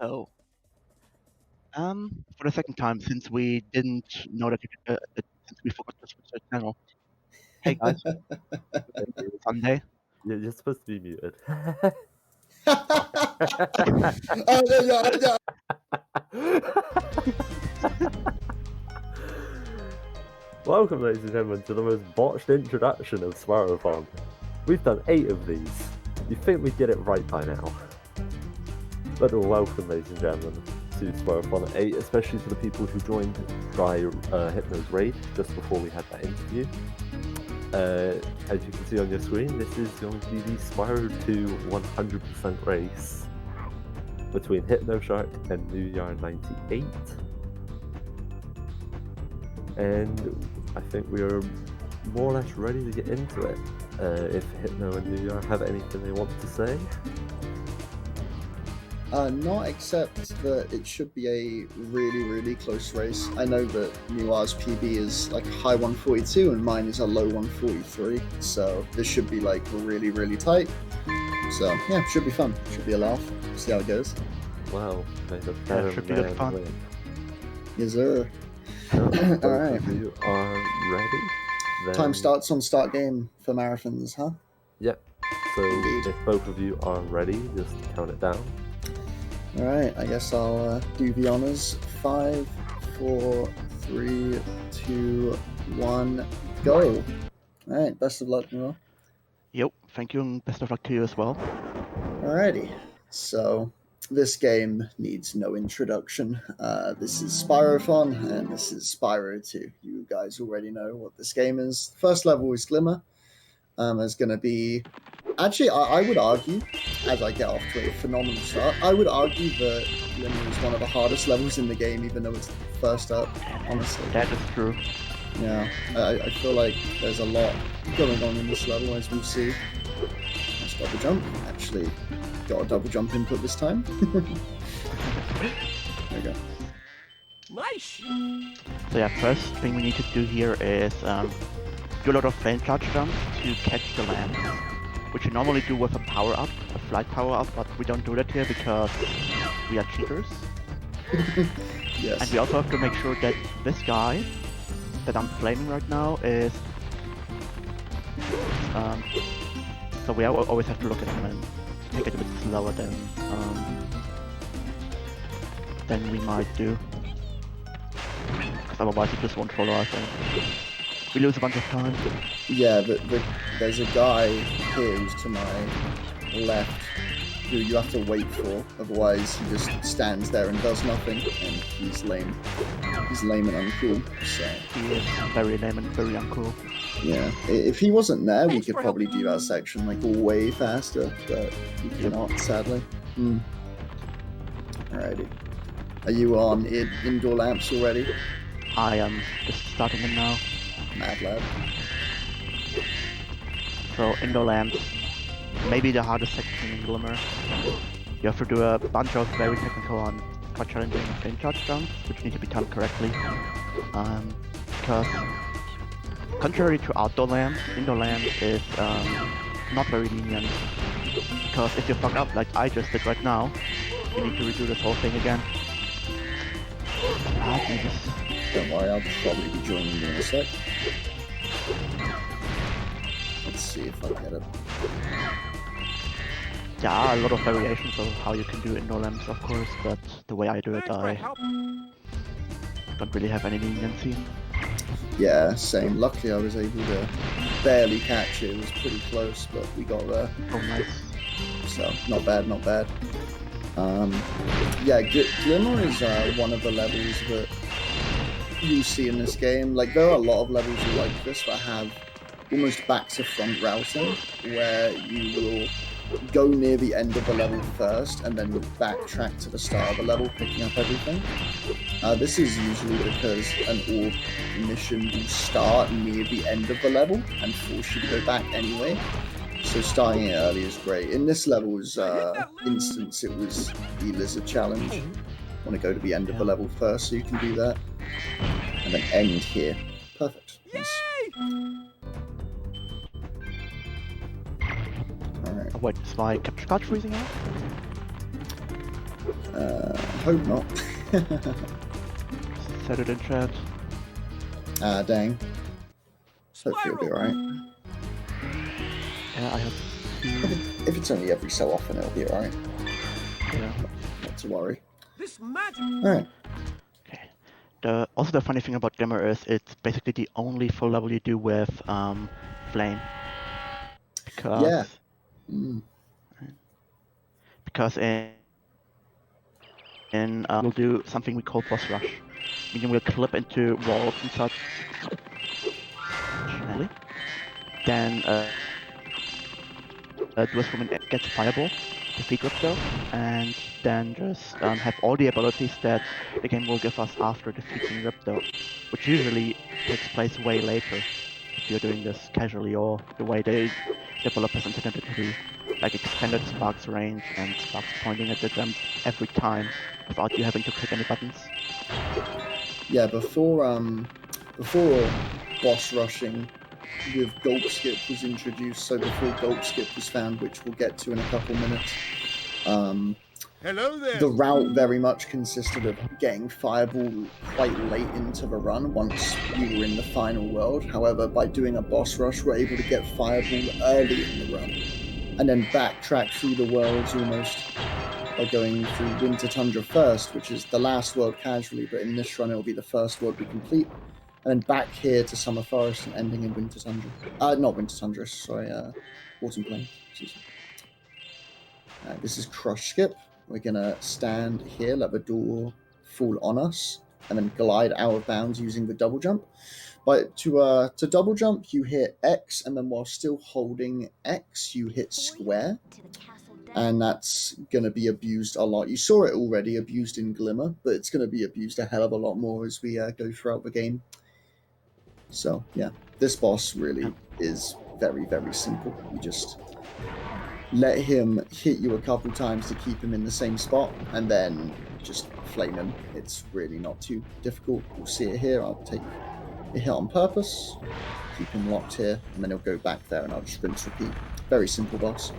So, for the second time, since we didn't know that you could, since we forgot to switch the channel. Hey guys, it's Sunday. You're supposed to be muted. Welcome, ladies and gentlemen, to the most botched introduction of Spyrothon. We've done 8 of these. You'd think we'd get it right by now. But welcome, ladies and gentlemen, to Spyrothon 8, especially to the people who joined by Hypno's raid just before we had that interview. As you can see on your screen, this is going to be the Spyro 2 100% race between Hypnoshark and neujahr98. And I think we are more or less ready to get into it. If Hypno and Neujahr have anything they want to say. Not except that it should be a really, really close race. I know that Neujahr's PB is like a high 142 and mine is a low 143, so this should be like really, really tight. So yeah, should be fun. Should be a laugh. See how it goes. Wow, may the better should be good fun. win. Yes, sir. So, All both right. of you are ready? Then... Time starts on start game for marathons, huh? Yep. So Indeed. if both of you are ready, just count it down. All right. I guess I'll do the honors. 5, 4, 3, 2, 1, go. All right. Best of luck, Neujahr. Yep, thank you, and best of luck to you as well. Alrighty, so this game needs no introduction. This is Spyrothon, and this is Spyro 2. You guys already know what this game is. The first level is Glimmer. There's going to be... Actually, I would argue, as I get off to a phenomenal start, I would argue that Glimmer is one of the hardest levels in the game, even though it's first up, honestly. That is true. Yeah, I feel like there's a lot going on in this level, as we'll see. Let's double jump. Actually, got a double jump input this time. There we go. Nice. So yeah, first thing we need to do here is do a lot of flame charge jumps to catch the lamps, which you normally do with a power-up, a flight power-up, but we don't do that here because we are cheaters. Yes. And we also have to make sure that this guy that I'm flaming right now is... so we always have to look at him and take it a bit slower than we might do. Because otherwise he just won't follow us and we lose a bunch of time. Yeah, but there's a guy here who's to my left who you have to wait for, otherwise he just stands there and does nothing, and he's lame. He's lame and uncool, so... He is very lame and very uncool. Yeah, if he wasn't there, we could probably do that section like way faster, but we cannot, sadly. Alrighty. Are you on indoor lamps already? I am just starting them now. Mad lad. So indoor lamps, maybe the hardest section in Glimmer. You have to do a bunch of very technical and quite challenging flame charge jumps, which need to be timed correctly. Because contrary to outdoor lamps, indoor lamps is not very lenient. Because if you fuck up like I just did right now, you need to redo this whole thing again. Ah, Jesus. Don't worry, I'll probably be joining you in a sec. Let's see if I get it. There are a lot of variations of how you can do indoor lamps, of course, but the way I do it, I don't really have any leniency. Yeah, same. Luckily I was able to barely catch it. It was pretty close, but we got there. Oh, nice. So, not bad, not bad. Yeah, Glimmer is one of the levels that you see in this game. Like, there are a lot of levels like this that have almost back to front routing, where you will go near the end of the level first and then backtrack to the start of the level, picking up everything. This is usually because an orb mission will start near the end of the level and force you to go back anyway. So starting it early is great. In this level's instance, it was the lizard challenge. Want to go to the end of the level first, so you can do that, and then end here. Perfect. Nice. All right. Oh, wait, is my capture card freezing out? Hope not. Set it in chat. Ah, dang. Hopefully it'll be alright. Yeah, I have two. If it's only every so often, it'll be alright. Yeah. Not to worry. This magic. Alright. Okay. Also the funny thing about Glimmer is it's basically the only full level you do with flame. Because Yeah. because we'll do something we call boss rush, meaning we'll clip into walls and such. Then do a swim and get Fireball, defeat Ripto, and then just have all the abilities that the game will give us after defeating Ripto, which usually takes place way later if you're doing this casually or the way the developers intended it to be, like extended sparks range and sparks pointing at the gems every time without you having to click any buttons. Yeah, before boss rushing with Gobskip was introduced, so before Gobskip was found, which we'll get to in a couple minutes, Hello there. the route very much consisted of getting Fireball quite late into the run once we were in the final world. However, by doing a boss rush, we're able to get Fireball early in the run and then backtrack through the worlds almost by going through Winter Tundra first, which is the last world casually, but in this run it'll be the first world we complete, and then back here to Summer Forest and ending in Winter Tundra. Not Winter Tundra, sorry, Autumn Plains. This is Crush Skip. We're gonna stand here, let the door fall on us, and then glide out of bounds using the double jump. But to double jump, you hit X, and then while still holding X, you hit square. And that's going to be abused a lot. You saw it already abused in Glimmer, but it's going to be abused a hell of a lot more as we go throughout the game. So, yeah, this boss really is very, very simple. You just let him hit you a couple times to keep him in the same spot, and then just flame him. It's really not too difficult. You'll see it here. I'll take a hit on purpose, keep him locked here, and then he'll go back there, and I'll just rinse repeat. Very simple boss.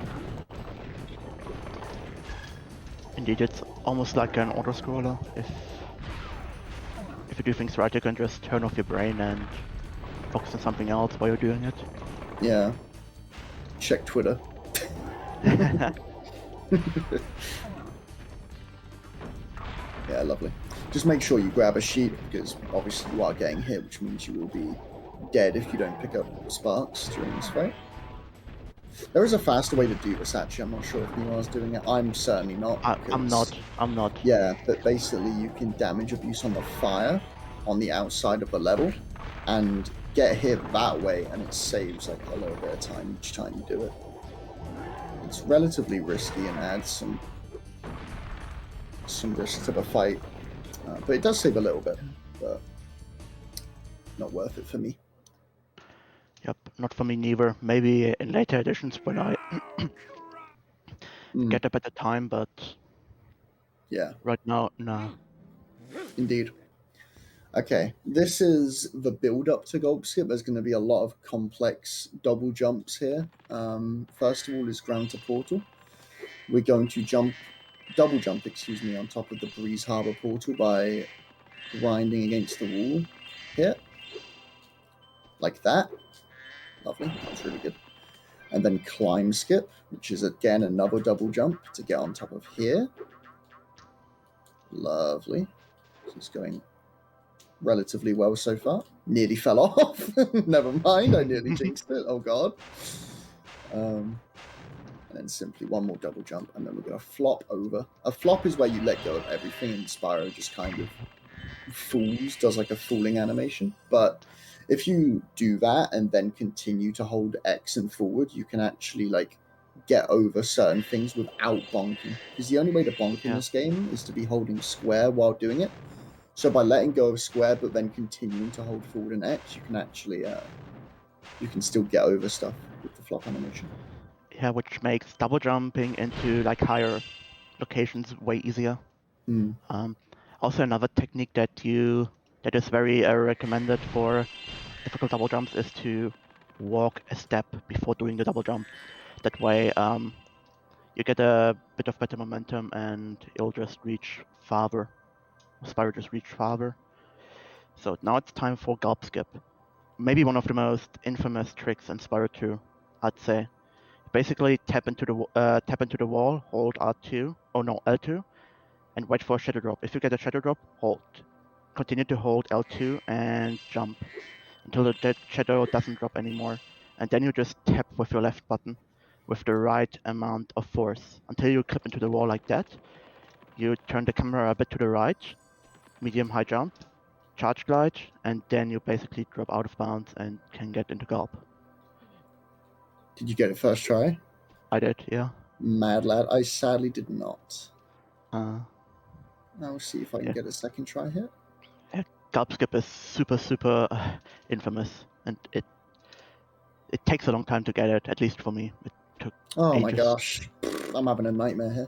Indeed, it's almost like an auto-scroller. If you do things right, you can just turn off your brain and focus on something else while you're doing it. Yeah. Check Twitter. Yeah, lovely. Just make sure you grab a sheet, because obviously you are getting hit, which means you will be dead if you don't pick up sparks during this fight. There is a faster way to do this, actually. I'm not sure if anyone's doing it. I'm certainly not. I'm not. Yeah, but basically you can damage abuse on the fire on the outside of the level and get hit that way, and it saves like a little bit of time each time you do it. It's relatively risky and adds some risk to the fight, but it does save a little bit, but not worth it for me. Yep, not for me neither. Maybe in later editions when I get a better time, but yeah, right now, no. Indeed. Okay, this is the build-up to Gobskip. There's going to be a lot of complex double jumps here. First of all is ground to portal. We're going to double jump, on top of the Breeze Harbor portal by grinding against the wall here. Like that. Lovely, that's really good. And then climb skip, which is again another double jump to get on top of here. Lovely. So it's going relatively well so far. Nearly fell off. Never mind, I nearly jinxed it. Oh god. And then simply one more double jump, and then we're going to flop over. A flop is where you let go of everything, and Spyro just kind of falls, does like a falling animation. But if you do that and then continue to hold X and forward, you can actually like get over certain things without bonking. Because the only way to bonk in this game is to be holding square while doing it. So by letting go of square but then continuing to hold forward and X, you can actually you can still get over stuff with the flop animation. Yeah, which makes double jumping into like higher locations way easier. Also, another technique that is very recommended for difficult double jumps is to walk a step before doing the double jump. That way, you get a bit of better momentum and it'll just reach farther. Spyro just reach farther. So now it's time for Gobskip. Maybe one of the most infamous tricks in Spyro 2, I'd say. Basically tap into the wall, hold R2, oh no, L2, and wait for a shadow drop. If you get a shadow drop, hold. Continue to hold L2 and jump until the shadow doesn't drop anymore. And then you just tap with your left button with the right amount of force until you clip into the wall like that. You turn the camera a bit to the right, medium high jump, charge glide, and then you basically drop out of bounds and can get into Gulp. Did you get it first try? I did, yeah. Mad lad. I sadly did not. Uh, I'll see if I can Yeah. get a second try here. Gobskip is super infamous, and it takes a long time to get it, at least for me. It took Oh my ages. gosh. I'm having a nightmare here.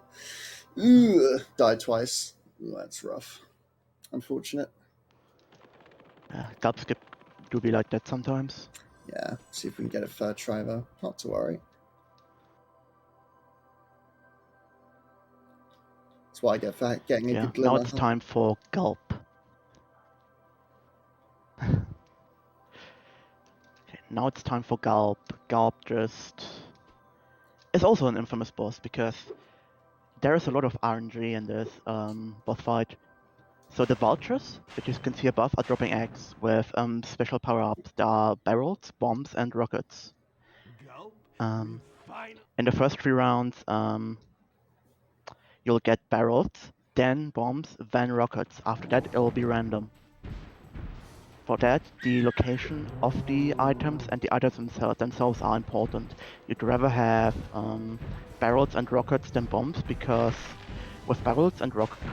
Ooh, died twice. Ooh, that's rough. Unfortunate. Gobskip do be like that sometimes. Yeah, see if we can get a third try though. Not to worry. That's what I get for getting a Yeah, good Glimmer. now it's time for Gulp. Okay, now it's time for Gulp. Gulp just is also an infamous boss because there is a lot of RNG in this boss fight. So the vultures that you can see above are dropping eggs with special power-ups. There are barrels, bombs, and rockets. Gulp. Um, Final. in the first 3 rounds, you'll get barrels, then bombs, then rockets. After that, it'll be random. For that, the location of the items and the items themselves are important. You'd rather have barrels and rockets than bombs because with barrels and rockets,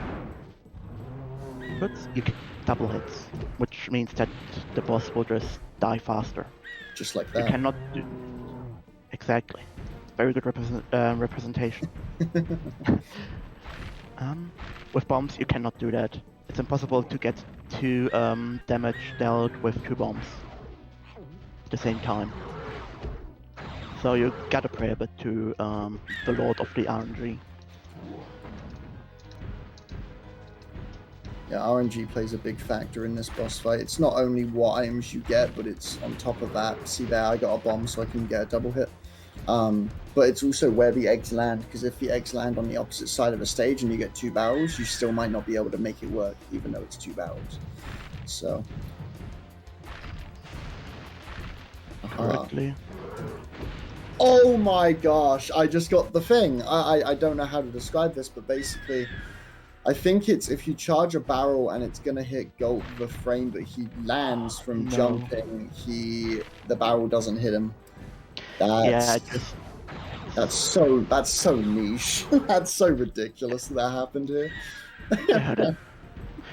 you get double hits, which means that the boss will just die faster. Just like You that. cannot do... Exactly. Very good representation. With bombs, you cannot do that. It's impossible to get 2 damage dealt with 2 bombs at the same time. So you gotta pray a bit to the Lord of the RNG. Yeah, RNG plays a big factor in this boss fight. It's not only what items you get, but it's on top of that. See there, I got a bomb so I can get a double hit. But it's also where the eggs land, because if the eggs land on the opposite side of the stage and you get 2 barrels, you still might not be able to make it work, even though it's 2 barrels. So... Correctly. Oh my gosh, I just got the thing. I don't know how to describe this, but basically, I think it's if you charge a barrel and it's gonna hit Gulp with a frame, but he lands from No. jumping, the barrel doesn't hit him. Yeah, That's so niche. That's so ridiculous that happened here. yeah,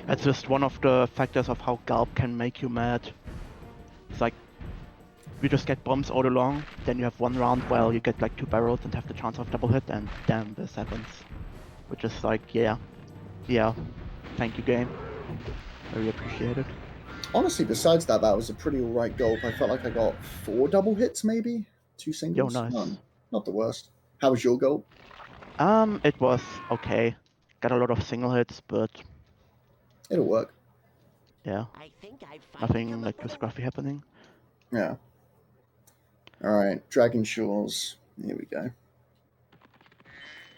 that's just one of the factors of how Gulp can make you mad. It's like, you just get bombs all along, then you have 1 round where you get like 2 barrels and have the chance of double hit, and damn, this happens. Which is like, yeah, thank you game. Very appreciated. Honestly, besides that, that was a pretty alright Gulp. I felt like I got 4 double hits, maybe 2 singles. Yo, nice. None. Not the worst. How was your Gulp? It was okay. Got a lot of single hits, but It'll work. yeah, I think I found nothing like too scruffy happening. Yeah. Alright, Dragon Shores. Here we go.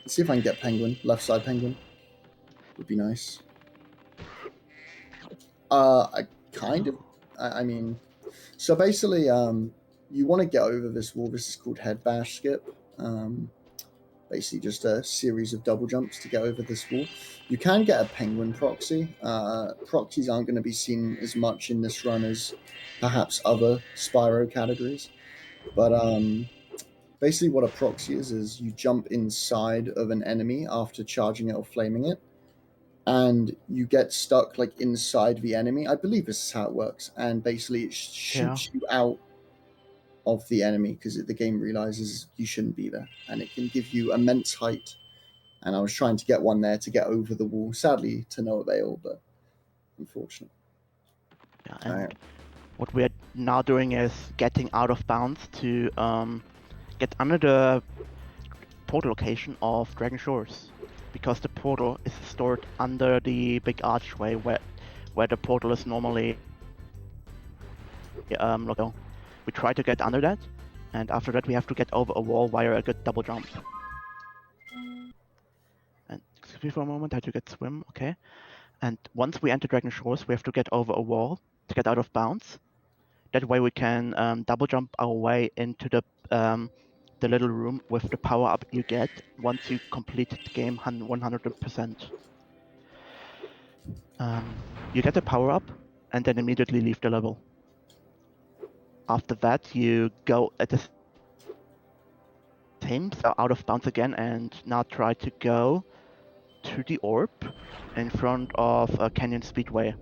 Let's see if I can get Penguin. Left side Penguin. Would be nice. I mean, so basically, you want to get over this wall. This is called Head Bash Skip. Basically just a series of double jumps to get over this wall. You can get a Penguin proxy. Proxies aren't going to be seen as much in this run as perhaps other Spyro categories. But basically what a proxy is you jump inside of an enemy after charging it or flaming it, and you get stuck like inside the enemy. I believe this is how it works, and basically it shoots you out of the enemy because the game realizes you shouldn't be there, and it can give you immense height. And I was trying to get one there to get over the wall, sadly to no avail, but unfortunate. Yeah, and what we're now doing is getting out of bounds to get under portal location of Dragon Shores, because the portal is stored under the big archway where the portal is normally located. We try to get under that, and after that we have to get over a wall via a good double jump. And excuse me for a moment, I had to get swim, okay. And once we enter Dragon Shores, we have to get over a wall to get out of bounds. That way we can double jump our way into the little room with the power up you get once you complete the game 100%. You get the power up and then immediately leave the level. After that, you go at the same, so out of bounds again, and now try to go to the orb in front of Canyon Speedway.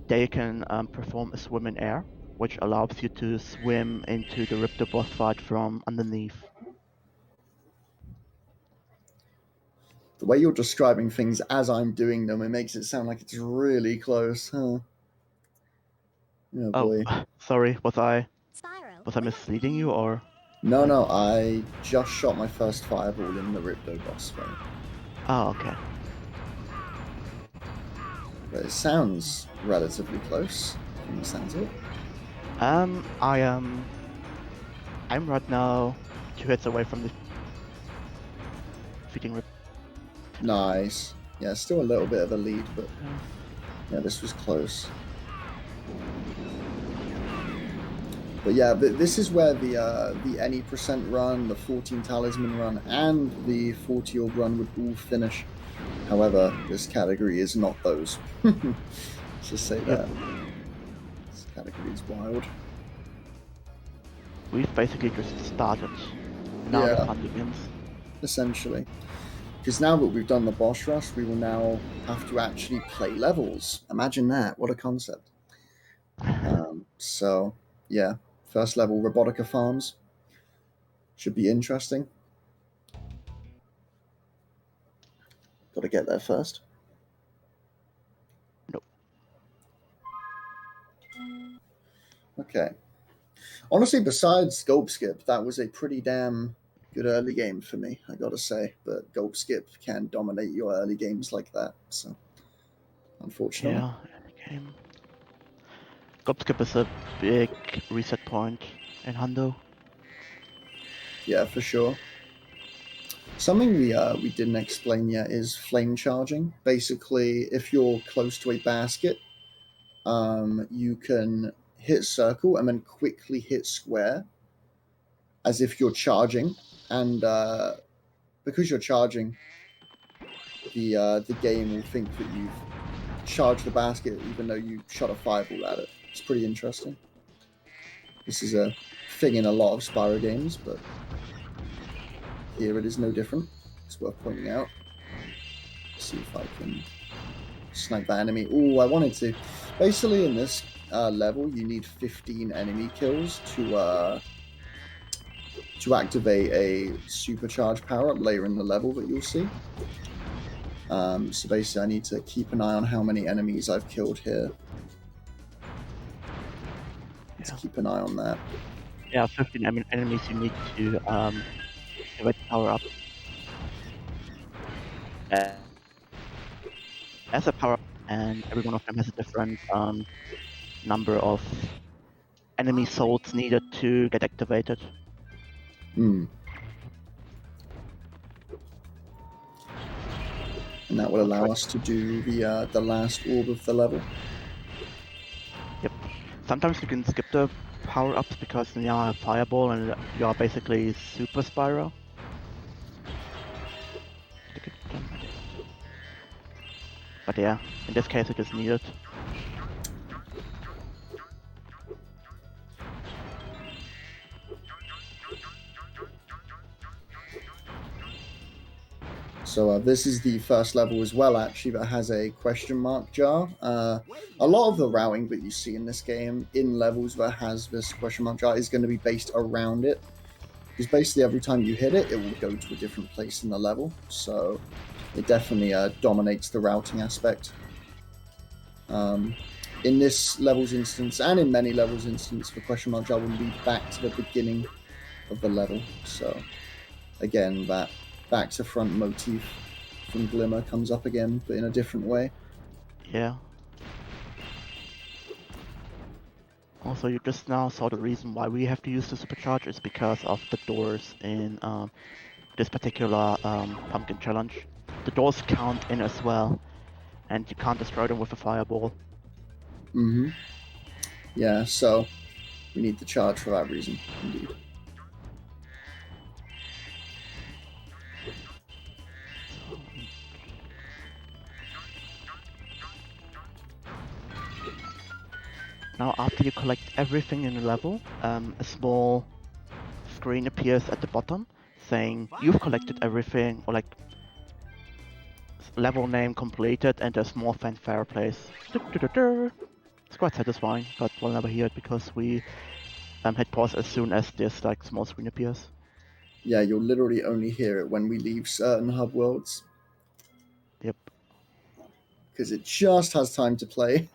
There you can perform a swim in air, which allows you to swim into the Ripto boss fight from underneath. The way you're describing things as I'm doing them, it makes it sound like it's really close, huh? Oh boy. Oh, sorry, was I Spyro, misleading you, or? No, I just shot my first fireball in the Ripto boss fight. Oh, okay. But it sounds relatively close, from the sounds of it. I'm right now 2 hits away from the defeating Rip. Nice. Yeah, still a little bit of a lead, but yeah, this was close. But yeah, this is where the any percent run, the 14 talisman run, and the 40 orb run would all finish. However, this category is not those. Let's just say that. This category is wild. We've basically just started. Now Yeah. the fun begins. Essentially. Because now that we've done the boss rush, we will now have to actually play levels. Imagine that. What a concept. So, yeah. First level, Robotica Farms. Should be interesting. Got to get there first. Nope. Okay. Honestly, besides Gobskip, that was a pretty damn good early game for me, I gotta say. But Gobskip can dominate your early games like that, so unfortunately. Yeah, game. Gobskip is a big reset point in Hundo. Yeah, for sure. Something we didn't explain yet is flame charging. Basically, if you're close to a basket, you can hit circle and then quickly hit square as if you're charging, and because you're charging, the game will think that you've charged the basket even though you shot a fireball at it. It's pretty interesting. This is a thing in a lot of Spyro games, but here it is no different. It's worth pointing out. Let's see if I can snipe that enemy. Oh, I wanted to. Basically, in this level, you need 15 enemy kills to activate a supercharged power-up later in the level that you'll see. So basically, I need to keep an eye on how many enemies I've killed here. Let's keep an eye on that. Yeah, 15 enemies you need to activate the power up. As a power up, and every one of them has a different number of enemy souls needed to get activated. Hmm. And that will allow us to do the last orb of the level. Yep. Sometimes you can skip the power-ups because you are Fireball and you are basically Super Spyro. But yeah, in this case it is needed. So this is the first level as well, actually, that has a question mark jar. A lot of the routing that you see in this game, in levels that has this question mark jar, is going to be based around it. Because basically every time you hit it, it will go to a different place in the level. So it definitely dominates the routing aspect. In this level's instance, and in many levels' instance, the question mark jar will lead back to the beginning of the level. So again, that back to front motif from Glimmer comes up again, but in a different way. Yeah. Also, you just now saw the reason why we have to use the supercharge is because of the doors in this particular pumpkin challenge. The doors count in as well, and you can't destroy them with a fireball. Mm-hmm. Yeah, so we need the charge for that reason, indeed. Now, after you collect everything in the level, a small screen appears at the bottom saying you've collected everything, or like level name completed, and a small fanfare plays. It's quite satisfying, but we'll never hear it because we hit pause as soon as this like small screen appears. Yeah, you'll literally only hear it when we leave certain hub worlds. Yep. Because it just has time to play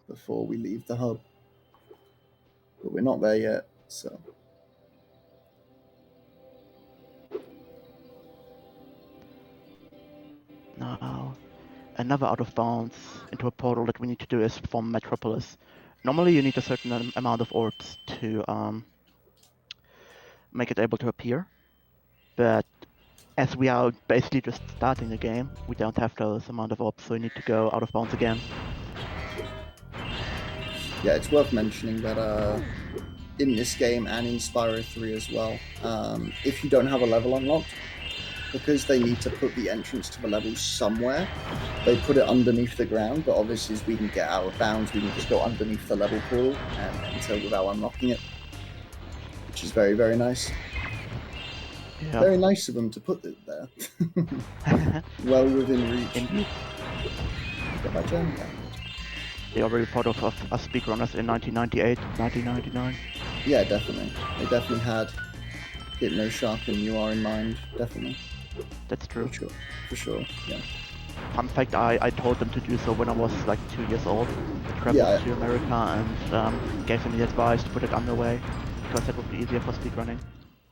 before we leave the hub. But we're not there yet, so. Now, another out of bounds into a portal that we need to do is from Metropolis. Normally, you need a certain amount of orbs to make it able to appear, but as we are basically just starting the game, we don't have those amount of orbs, so we need to go out of bounds again. Yeah, it's worth mentioning that in this game and in Spyro 3 as well, if you don't have a level unlocked, because they need to put the entrance to the level somewhere, they put it underneath the ground, but obviously as we can get out of bounds, we can just go underneath the level pool and enter without unlocking it, which is very, very nice. Yeah. Very nice of them to put it there. Well within reach. Indeed. Get my gem back. They already thought of us speedrunners in 1998, 1999. Yeah, definitely. They definitely had Hypnoshark and neujahr in mind, definitely. That's true. For sure, yeah. Fun fact, I told them to do so when I was like 2 years old. I traveled to America and gave them the advice to put it underway, because that would be easier for speedrunning.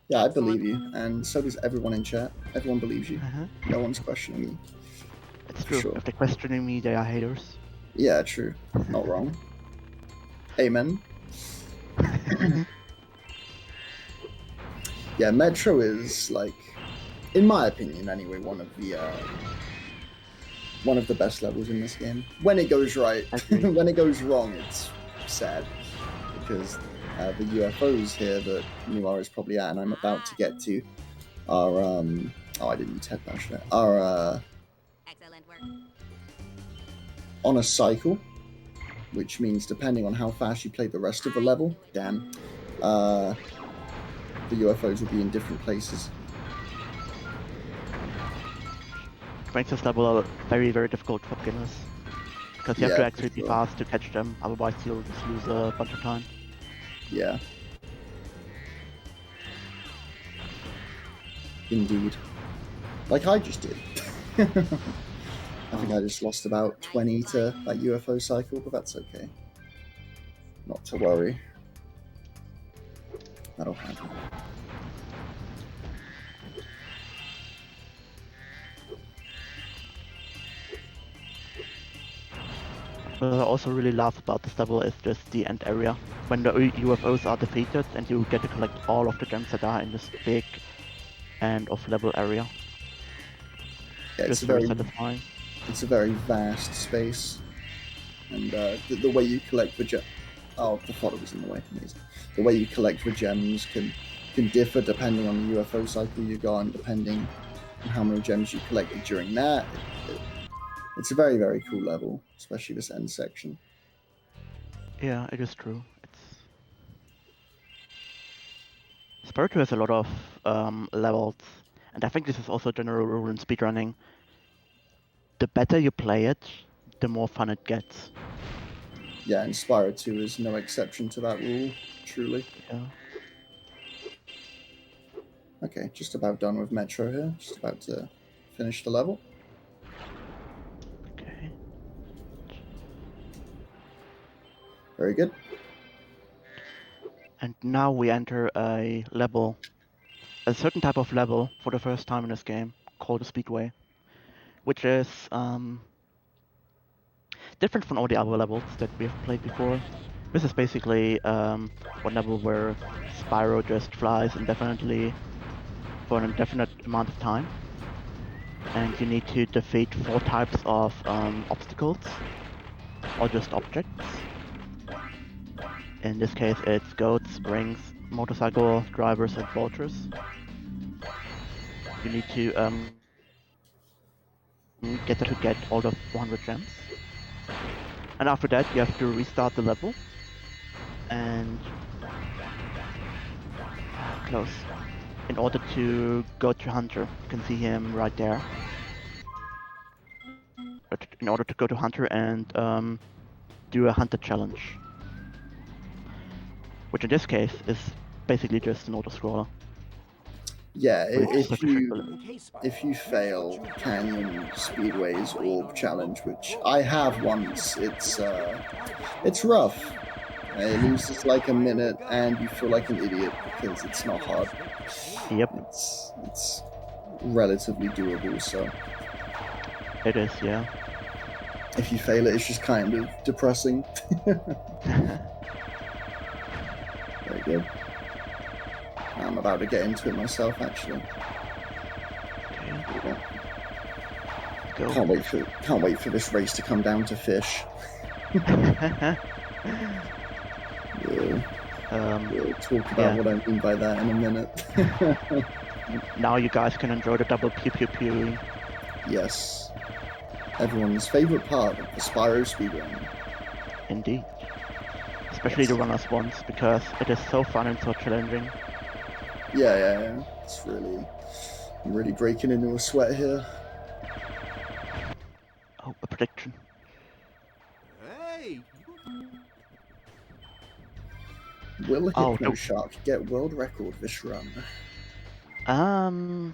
Yeah, I believe you, and so does everyone in chat. Everyone believes you. No one's questioning you. It's true. Sure. If they're questioning me, they are haters. Yeah, true. Not wrong. Amen. Yeah, Metro is like, in my opinion, anyway, one of the best levels in this game. When it goes right, when it goes wrong, it's sad because the UFOs here that neujahr is probably at, and I'm about to get to, are oh, I didn't use head bash there. Are excellent work. On a cycle, which means depending on how fast you play the rest of the level, the UFOs will be in different places. Makes this level very, very difficult for beginners. Because you have to actually be fast to catch them, otherwise you'll just lose a bunch of time. Yeah. Indeed. Like I just did. I think I just lost about 20 to that UFO cycle, but that's okay. Not to worry. That'll happen. What I also really love about this level is just the end area. When the UFOs are defeated and you get to collect all of the gems that are in this big end of level area. Yeah, it's very satisfying. It's a very vast space. And the way you collect the gems... Oh, the fodder was in the way. Amazing. The way you collect the gems can differ depending on the UFO cycle you go on, depending on how many gems you collected during that. It's a very, very cool level, especially this end section. Yeah, it is true. Spyro 2 has a lot of levels, and I think this is also a general rule in speedrunning. The better you play it, the more fun it gets. Yeah, and Spyro 2 is no exception to that rule, truly. Yeah. Okay, just about done with Metro here. Just about to finish the level. Okay. Very good. And now we enter a level a certain type of level for the first time in this game called the Speedway, which is different from all the other levels that we have played before. This is basically one level where Spyro just flies indefinitely for an indefinite amount of time, and you need to defeat 4 types of obstacles, or just objects. In this case, it's goats, rings, motorcycle drivers, and vultures. You need to get all the 100 gems. And after that, you have to restart the level. And close. In order to go to Hunter, you can see him right there. But in order to go to Hunter and do a Hunter challenge, which in this case is basically just an auto-scroller. Yeah, Which is if you fail Canyon Speedway's Orb Challenge, which I have once, it's rough. It loses like a minute, and you feel like an idiot because it's not hard. Yep. It's relatively doable, so It is, yeah. if you fail it, it's just kind of depressing. Very good. I'm about to get into it myself, actually. Okay. Go. Can't wait for this race to come down to fish. We'll talk about what I mean by that in a minute. Now you guys can enjoy the double pew pew pew. Yes. Everyone's favourite part of the Spyro speedrun. Indeed. Especially the runners ones, because it is so fun and so challenging. Yeah. I'm really breaking into a sweat here. Oh, a prediction. Hey! Will Oh, Hypnoshark get world record this run? No,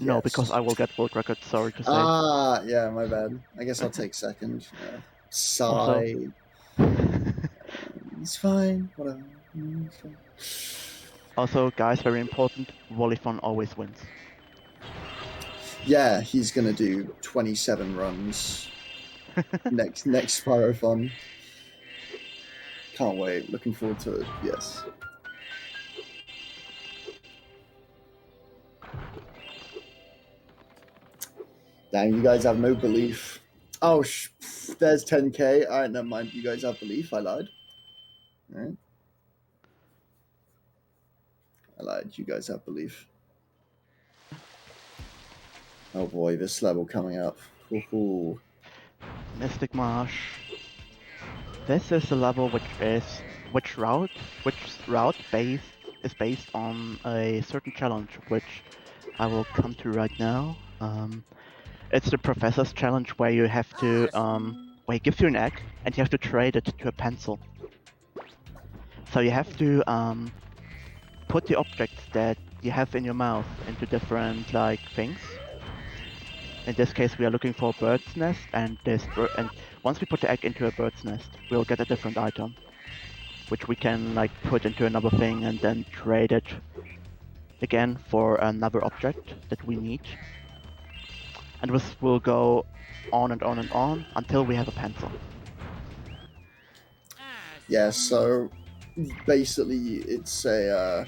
Yes. because I will get world record, sorry to say. Ah, yeah, my bad. I guess I'll take second. Yeah. Sigh. It's fine. Whatever. It's fine. Also, guys, very important, Wolifon always wins. Yeah, he's gonna do 27 runs next Spyrothon. Can't wait. Looking forward to it. Yes. Dang, you guys have no belief. Oh, there's 10k. All right, never mind. You guys have belief. I lied. All right. I lied. You guys have belief. Oh boy, this level coming up. Woohoo. Mystic Marsh. This is a level which route is based on a certain challenge, which I will come to right now. It's the Professor's Challenge, where you have to where he gives you an egg and you have to trade it to a pencil. So you have to put the objects that you have in your mouth into different things. In this case, we are looking for a bird's nest, and once we put the egg into a bird's nest, we'll get a different item, which we can put into another thing and then trade it again for another object that we need. And this will go on and on and on until we have a pencil. Yeah, so basically it's you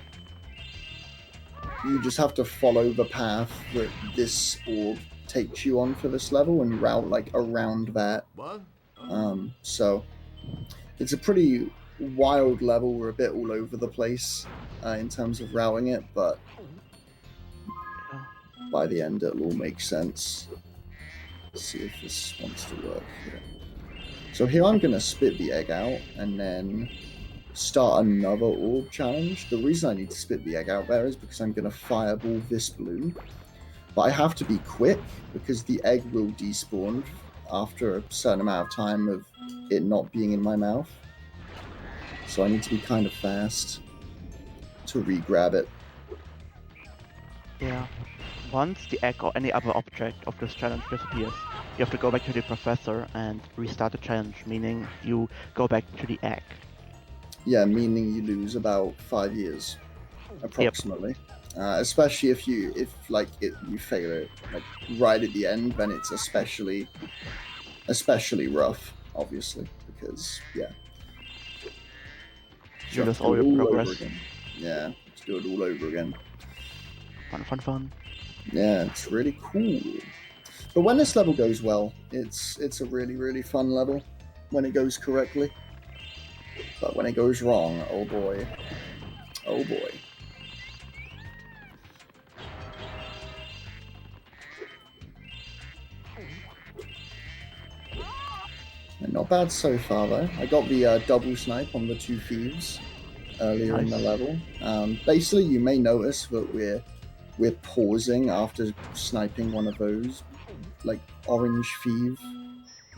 just have to follow the path that this orb takes you on for this level and route around that. What? So it's a pretty wild level. We're a bit all over the place in terms of routing it, but by the end it'll all make sense. Let's see if this wants to work here. So here I'm going to spit the egg out and then start another orb challenge. The reason I need to spit the egg out there is because I'm going to fireball this balloon. But I have to be quick because the egg will despawn after a certain amount of time of it not being in my mouth. So I need to be kind of fast to re-grab it. Yeah. Once the egg or any other object of this challenge disappears, you have to go back to the Professor and restart the challenge, meaning you go back to the egg. Yeah, meaning you lose about 5 years, approximately. Especially if you fail it like right at the end, then it's especially rough, obviously, because yeah, You lose have to all do it your all over progress. again. Yeah, to do it all over again. Fun, fun, fun. Yeah, it's really cool. But when this level goes well, it's a really, really fun level when it goes correctly. But when it goes wrong, oh boy. Oh boy. Not bad so far though. I got the double snipe on the two thieves earlier in the Nice. level. Basically, you may notice that we're pausing after sniping one of those like orange thief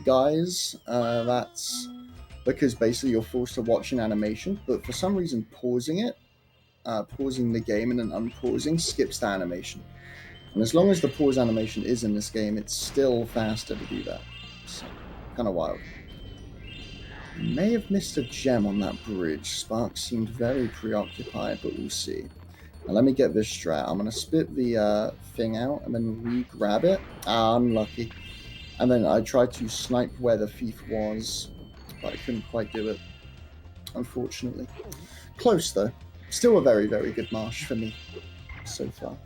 guys. That's because basically you're forced to watch an animation, but for some reason pausing the game and then unpausing skips the animation. And as long as the pause animation is in this game, it's still faster to do that. So, kind of wild. May have missed a gem on that bridge. Spark seemed very preoccupied, but we'll see. Now let me get this strat. I'm going to spit the thing out and then re-grab it. Ah, unlucky. And then I tried to snipe where the thief was, but I couldn't quite do it, unfortunately. Close, though. Still a very, very good marsh for me so far.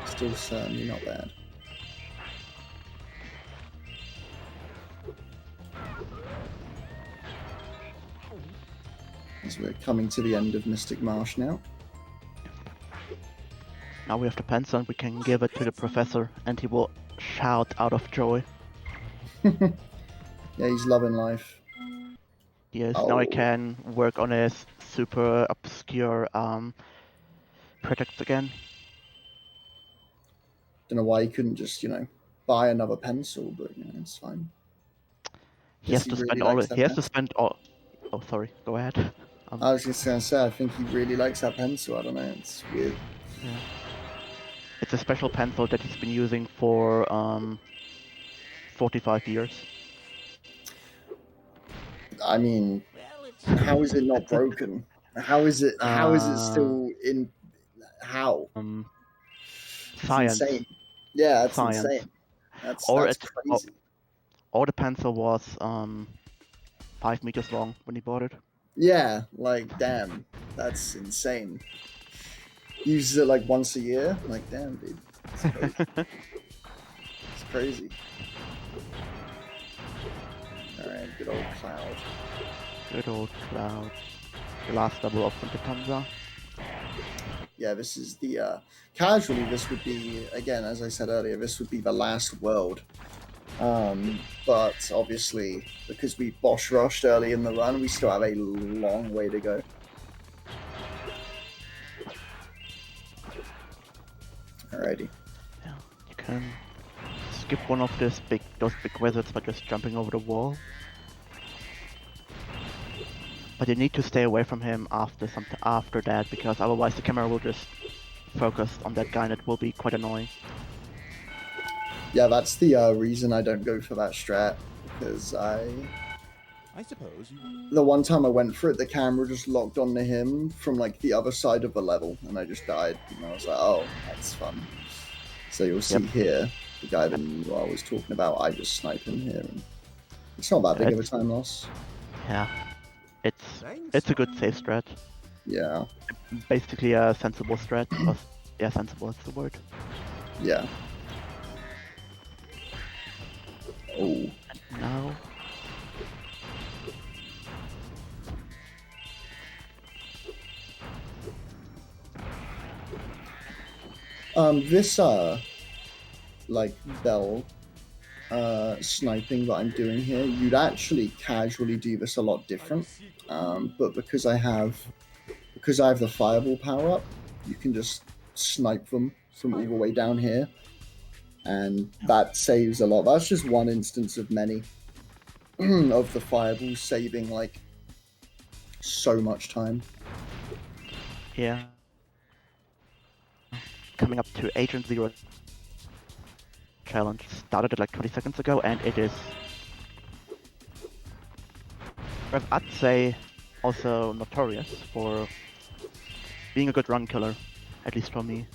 Still certainly not bad. As we're coming to the end of Mystic Marsh now. Now we have the pencil and we can give it to the professor and he will shout out of joy. Yeah, he's loving life. Yes, now I can work on his super obscure projects again. Don't know why he couldn't just, buy another pencil, but it's fine. He has to spend all. He has to spend all. Oh, sorry. Go ahead. I was just gonna say, I think he really likes that pencil. I don't know. It's weird. Yeah. It's a special pencil that he's been using for 45 years. I mean, how is it not broken? How is it? How is it still in? How? Science. Insane. Yeah, that's Science. insane. That's crazy. Or the pencil was 5 meters long when he bought it. Yeah, like damn, that's insane. Uses it like once a year. Like damn, dude. It's crazy. It's crazy. All right, good old Cloud. Good old Cloud. The last level of the Panzer. Yeah, this is the casually. This would be, again, as I said earlier, this would be the last world. But obviously, because we boss rushed early in the run, we still have a long way to go. Alrighty. Yeah, you can skip one of those big wizards by just jumping over the wall. But you need to stay away from him after that, because otherwise the camera will just focus on that guy and it will be quite annoying. Yeah, that's the reason I don't go for that strat, because I suppose the one time I went for it, the camera just locked onto him from like the other side of the level, and I just died. And I was like, oh, that's fun. So you'll see here, the guy that I was talking about, I just snipe him here. And it's not that big of a time loss. Yeah, it's a good safe strat. Yeah. Basically a sensible strat. Yeah, sensible is the word. Yeah. Oh. And now. This like bell sniping that I'm doing here, you'd actually casually do this a lot different. But because I have the fireball power up, you can just snipe them from all the way down here, and that saves a lot. That's just one instance of many of the fireballs saving like so much time. Yeah. Coming up to Agent Zero challenge. Started it like 20 seconds ago, and it is, I'd say, also notorious for being a good run killer, at least for me.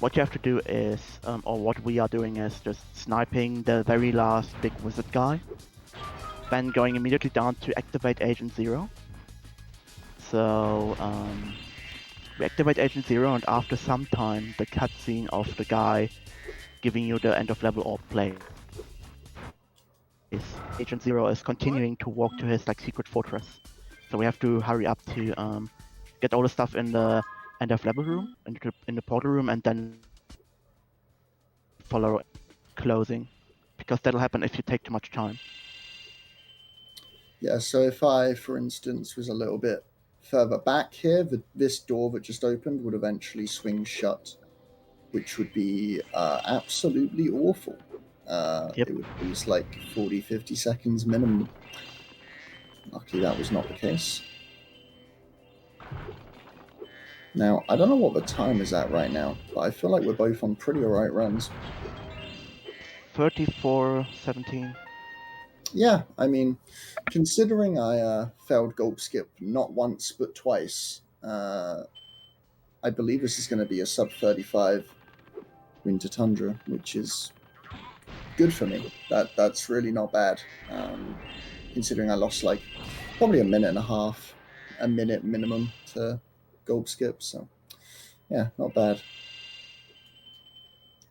What you have to do is, or what we are doing is just sniping the very last big wizard guy, then going immediately down to activate Agent Zero. So we activate Agent Zero, and after some time, the cutscene of the guy giving you the end of level orb plays. Agent Zero is continuing to walk to his like secret fortress, so we have to hurry up to get all the stuff in the end of level room, in the portal room, and then follow closing, because that'll happen if you take too much time. Yeah, so if I, for instance, was a little bit further back here, this door that just opened would eventually swing shut, which would be absolutely awful. Yep. It would lose like 40-50 seconds minimum. Luckily that was not the case. Now, I don't know what the time is at right now, but I feel like we're both on pretty alright runs. 34-17. Yeah, I mean, considering I failed Gobskip not once but twice, I believe this is going to be a sub 35 Winter Tundra, which is good for me. That's really not bad, considering I lost like probably a minute and a half, a minute minimum to Gobskip. So yeah, not bad.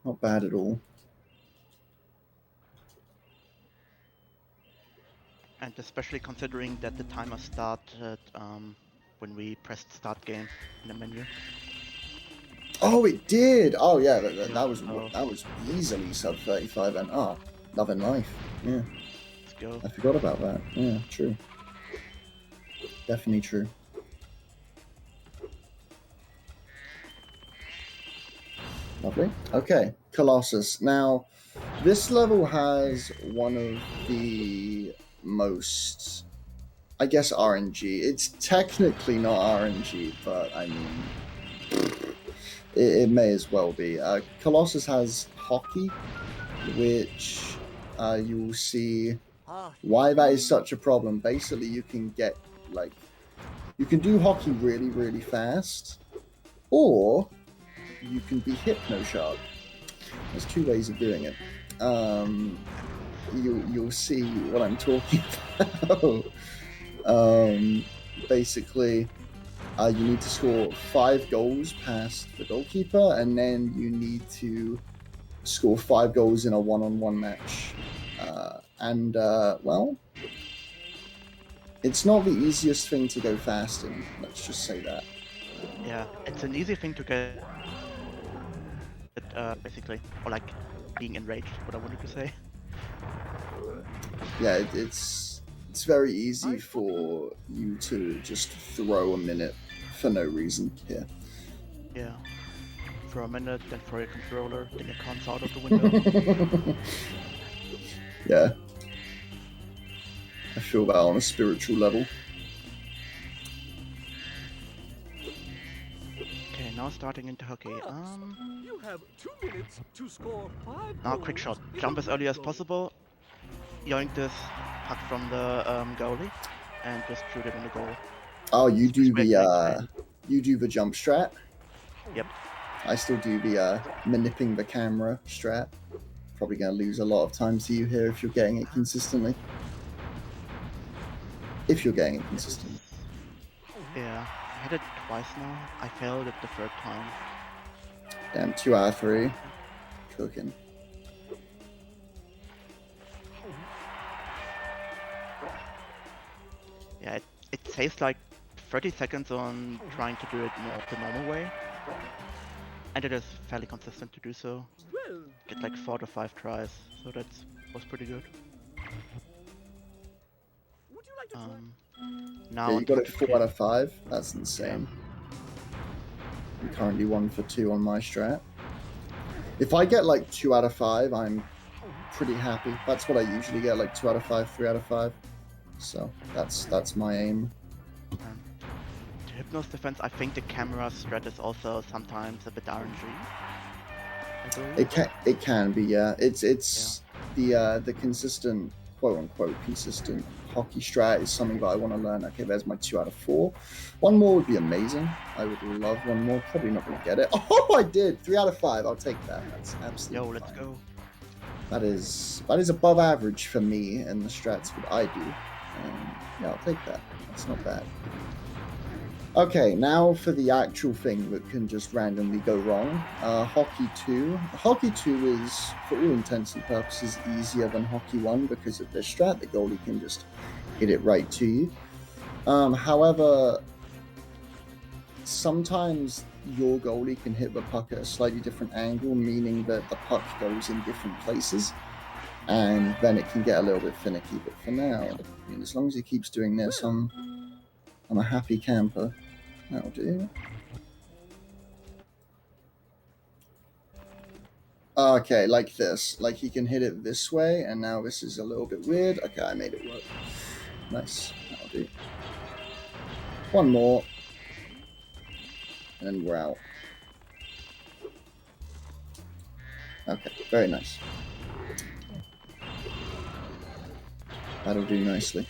Not bad at all. And especially considering that the timer started when we pressed start game in the menu. Oh, it did. Oh yeah, that Oh. was easily sub 35, and loving life. Yeah, Let's go. I forgot about that. Yeah, true. Definitely true. Lovely. Okay, Colossus. Now, this level has one of the most, I guess, RNG. It's technically not RNG, but I mean, it may as well be. Colossus has hockey, which you will see why that is such a problem. Basically, you can get, like, you can do hockey really, really fast, or you can be Hypnoshark. There's two ways of doing it. You'll see what I'm talking about. Basically, you need to score 5 goals past the goalkeeper, and then you need to score 5 goals in a one-on-one match. Well, it's not the easiest thing to go fast in. Let's just say that. Yeah, it's an easy thing to get, basically, or like being enraged. What I wanted to say. Yeah, it's very easy for you to just throw a minute for no reason here. Yeah. For a minute, then throw your controller, then your cons out of the window. Yeah. I feel that on a spiritual level. Okay, now starting into hockey. You have 2 minutes to score 5 Now quick shot. Jump as early as possible. Yoink this puck from the goalie, and just shoot it in the goal. Oh, you do Square the jump strat? Yep. I still do the manipping the camera strat. Probably going to lose a lot of time to you here if you're getting it consistently. If you're getting it consistently. Yeah, I hit it twice now. I failed it the third time. Damn, 2 out of 3. Cooking. Yeah, it saves like 30 seconds on trying to do it more the normal way. And it is fairly consistent to do so. Get like 4 to 5 tries, so that was pretty good. Would you like to Now Yeah, you got it onto 4 out of 5. That's insane. I'm currently 1 for 2 on my strat. If I get like 2 out of 5, I'm pretty happy. That's what I usually get, like 2 out of 5, 3 out of 5. So that's my aim. To Hypno's defense, I think the camera strat is also sometimes a bit RNG. I believe. It can be, yeah. It's the consistent, quote unquote consistent hockey strat is something that I want to learn. Okay, there's my 2 out of 4. One more would be amazing. I would love one more. Probably not going to get it. Oh, I did. 3 out of 5. I'll take that. That's absolutely Yo, let's fine. go. That is above average for me and the strats that I do. Yeah, I'll take that. That's not bad. Okay, now for the actual thing that can just randomly go wrong. Hockey 2. Hockey 2 is, for all intents and purposes, easier than Hockey 1 because of this strat. The goalie can just hit it right to you. However, sometimes your goalie can hit the puck at a slightly different angle, meaning that the puck goes in different places, and then it can get a little bit finicky. But for now, I mean, as long as he keeps doing this, I'm a happy camper. That'll do. Okay, like this. Like he can hit it this way, and now this is a little bit weird. Okay, I made it work. Nice. That'll do. One more. And we're out. Okay, very nice. That'll do nicely.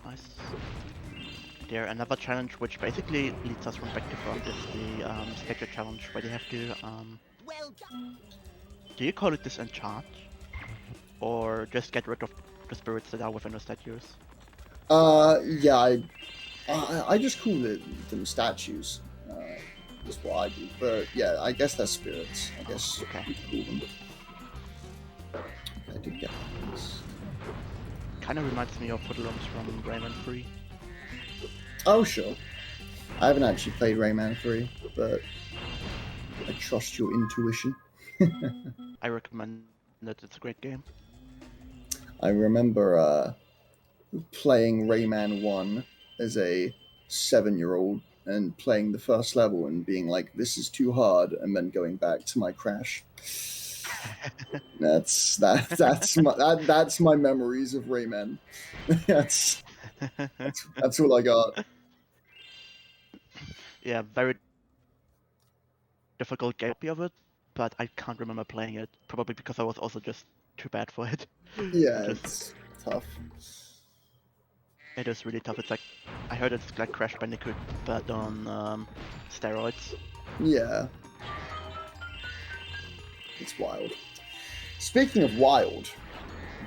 Nice. There, another challenge which basically leads us from back to front is the Spectre challenge, where you have to, do you call it disenchant? Or just get rid of the spirits that are within the statues? Yeah, I just call it them statues. That's what I do. But yeah, I guess they're spirits. I guess Okay. you could call them. Okay, I did get this. Kinda reminds me of Hoodlums from Rayman 3. Oh, sure. I haven't actually played Rayman 3, but I trust your intuition. I recommend it, it's a great game. I remember playing Rayman 1 as a 7-year-old and playing the first level and being like, this is too hard, and then going back to my crash. That's my memories of Rayman. that's all I got. Yeah, very difficult copy of it, but I can't remember playing it. Probably because I was also just too bad for it. Yeah, it's tough. It is really tough. It's like, I heard it's like Crash Bandicoot, but on steroids. Yeah. It's wild. Speaking of wild,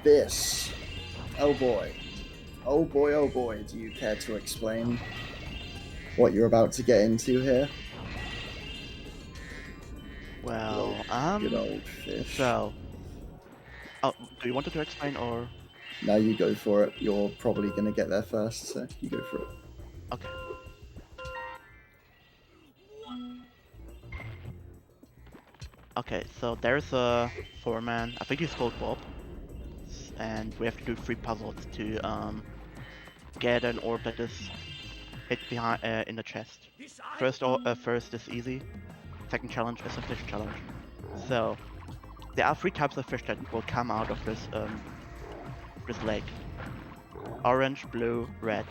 this. Oh boy. Oh boy, oh boy. Do you care to explain what you're about to get into here? Well, Good old fish. so... Oh, do you want to explain, or...? Now you go for it. You're probably going to get there first, so you go for it. Okay. Okay, so there's a foreman, I think he's called Bob, and we have to do 3 puzzles to get an orb that is hit behind in the chest. First is easy. Second challenge is a fish challenge. So there are 3 types of fish that will come out of this lake: orange, blue, red,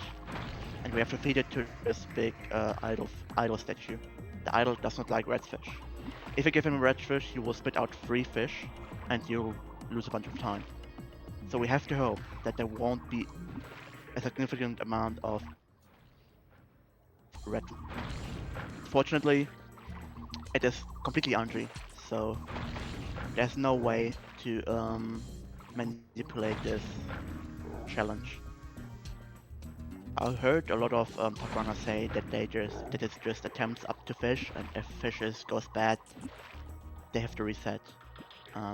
and we have to feed it to this big idol statue. The idol does not like red fish. If you give him a red fish, he will spit out 3 fish, and you'll lose a bunch of time. So we have to hope that there won't be a significant amount of red. Fortunately, it is completely RNG, so there's no way to manipulate this challenge. I heard a lot of top runners say that it's just attempts up to fish, and if fish goes bad, they have to reset,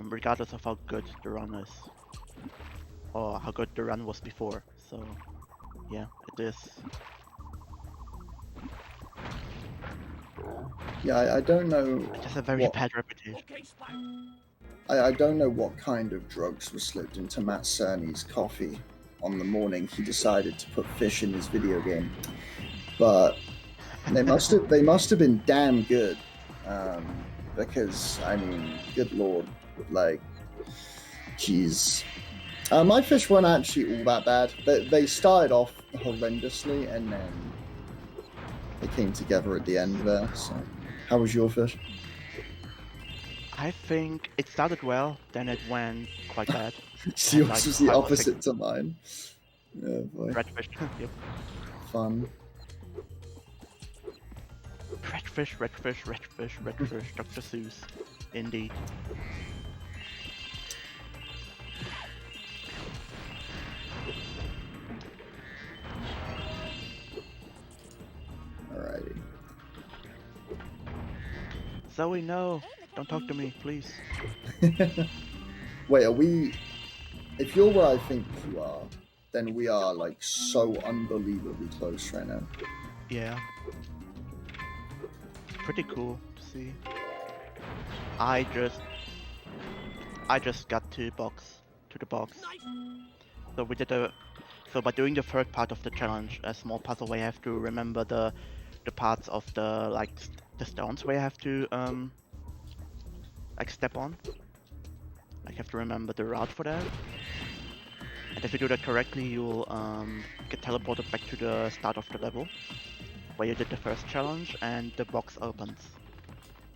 regardless of how good the run is, or how good the run was before. So yeah, it is. Yeah, I don't know. It has a very bad reputation. I don't know what kind of drugs were slipped into Matt Cerny's coffee on the morning he decided to put fish in his video game, but they must have been damn good, because I mean, good lord, like, jeez. My fish weren't actually all that bad. They started off horrendously, and then they came together at the end there. So, how was your fish? I I think it started well, then it went quite bad. So yours Like was the 5 or 6 opposite to mine. Oh boy, Redfish. Yep. fun. Redfish, redfish, redfish, redfish, Dr. Seuss. Indeed. Alrighty. Zoe, no! Don't talk to me, please. Wait, are we? If you're where I think you are, then we are like so unbelievably close right now. Yeah. Pretty cool to see. I just got to the box. So we did so by doing the third part of the challenge, a small puzzle where you have to remember the parts of the the stones where you have to like step on. Like you have to remember the route for that. And if you do that correctly, you'll get teleported back to the start of the level, where you did the first challenge, and the box opens.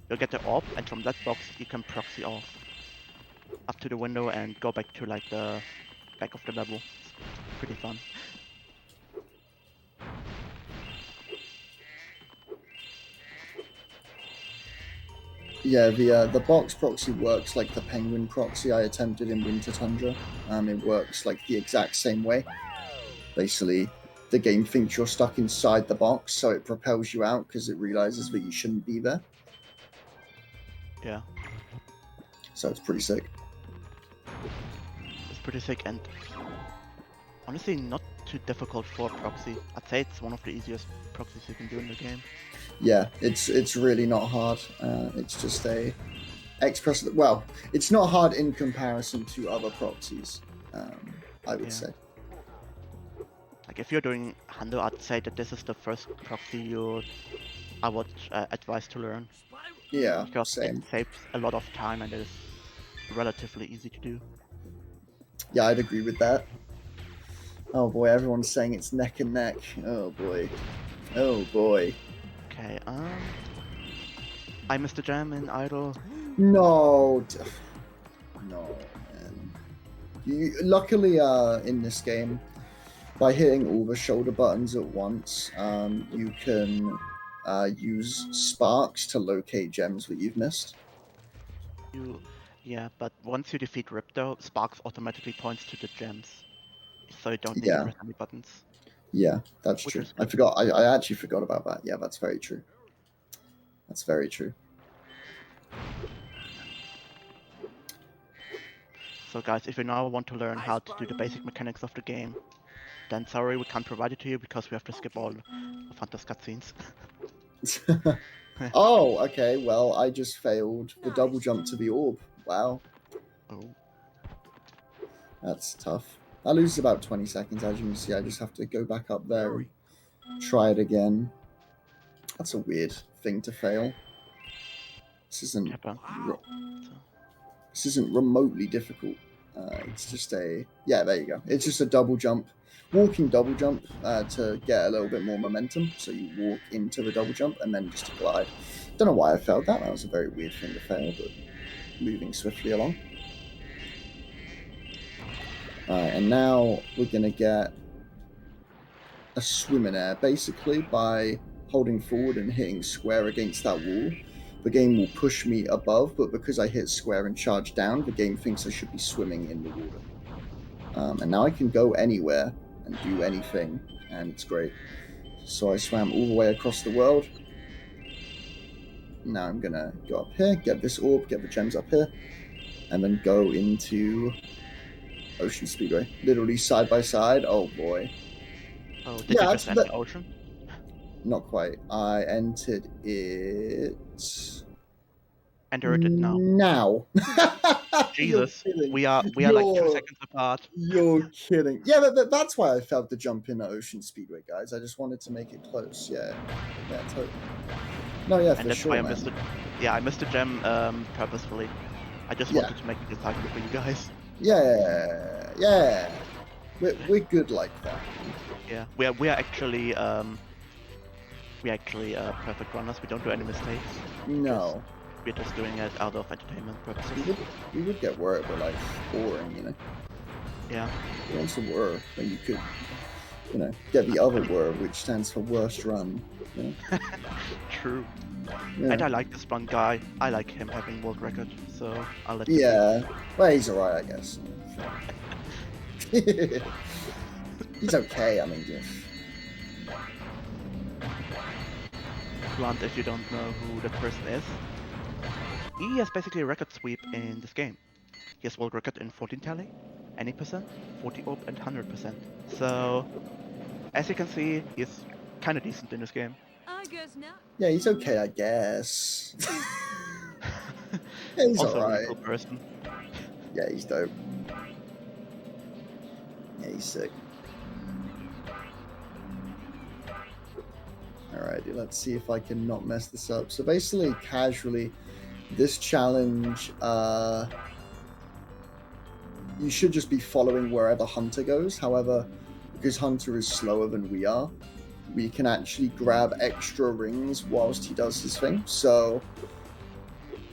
You'll get the orb, and from that box you can proxy off up to the window and go back to like the back of the level. It's pretty fun. Yeah, the box proxy works like the penguin proxy I attempted in Winter Tundra. It works like the exact same way. Basically, the game thinks you're stuck inside the box, so it propels you out because it realizes that you shouldn't be there. Yeah, So it's pretty sick. it's pretty sick and honestly not too difficult for a proxy. I'd say it's one of the easiest proxies you can do in the game. Yeah, it's really not hard. It's just a express. Well, it's not hard in comparison to other proxies. I would say. Like if you're doing Hando, I'd say that this is the first proxy I would advise to learn. Yeah, Because same. it saves a lot of time and it is relatively easy to do. Yeah, I'd agree with that. Oh boy, everyone's saying it's neck and neck. Oh boy. Oh boy. Okay, I missed the gem in idle. No. No, man. Luckily, in this game, by hitting all the shoulder buttons at once, you can use sparks to locate gems that you've missed. Yeah, but once you defeat Ripto, Sparks automatically points to the gems. So you don't need Yeah. to press any buttons. Yeah, that's Which true. is I good. forgot. I actually forgot about that. Yeah, that's very true. That's very true. So guys, if you now want to learn how to do the basic mechanics of the game, then sorry we can't provide it to you because we have to skip all of Hunter's cutscenes. Oh, okay. Well, I just failed the double jump to the orb. Wow, Oh, that's tough. I lose about 20 seconds, as you can see. I just have to go back up there and try it again. That's a weird thing to fail. This isn't Kappa. this isn't remotely difficult. It's just a there you go. It's just a double jump, walking double jump to get a little bit more momentum. So you walk into the double jump and then just glide. Don't know why I failed that. That was a very weird thing to fail, but moving swiftly along. Alright, and now we're gonna get a swim in air. Basically, by holding forward and hitting square against that wall, the game will push me above, but because I hit square and charge down, the game thinks I should be swimming in the water. And now I can go anywhere and do anything, and it's great. So I swam all the way across the world. Now I'm gonna go up here, get this orb, get the gems up here, and then go into Ocean Speedway. Literally side by side. Oh boy. Oh, did Yeah, you just enter the ocean? Not quite. I entered it. Entered it now. Now. Jesus, You're kidding. we are like 2 You're- seconds apart. You're kidding. Yeah, but that's why I felt the jump in Ocean Speedway, guys. I just wanted to make it close. Yeah, totally. No, yeah, And for that's sure, why I man. missed it. Yeah, I missed the gem purposefully. I just Yeah. wanted to make it exciting for you guys. Yeah. We're good like that. Yeah, we are actually perfect runners. We don't do any mistakes. No. we're just doing it out of entertainment purposes. You would get worried, but like boring, you know. Yeah. You want some whir, then you could, you know, get the other whir, which stands for worst run. You know? True. Yeah. And I like this blonde guy. I like him having world record, so I'll let him Yeah, well, he's alright, I guess. He's okay, I mean, yeah. Blunt, if you don't know who that person is. He has basically a record sweep in this game. He has world record in 14 tally, any percent, 40 op, and 100%. So, as you can see, he's kind of decent in this game. I guess not. Yeah, he's okay, I guess. Yeah, he's Also a really alright. cool person. Yeah, he's dope. Yeah, he's sick. Alrighty, let's see if I can not mess this up. So basically, casually, this challenge, you should just be following wherever Hunter goes. However, because Hunter is slower than we are, we can actually grab extra rings whilst he does his thing. So,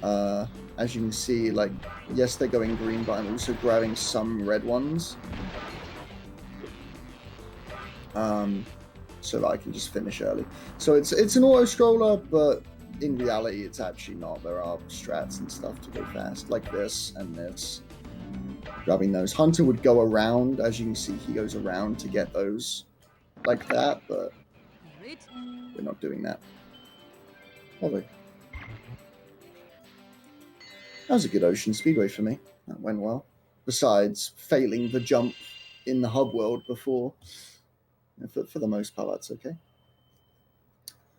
as you can see, like, yes, they're going green, but I'm also grabbing some red ones. So that I can just finish early. So it's an auto-scroller, but in reality, it's actually not. There are strats and stuff to go fast, like this and this. Grabbing those. Hunter would go around, as you can see, he goes around to get those like that, but Right. we're not doing that. Lovely. That was a good Ocean Speedway for me. That went well. Besides failing the jump in the hub world before. For the most part, that's okay.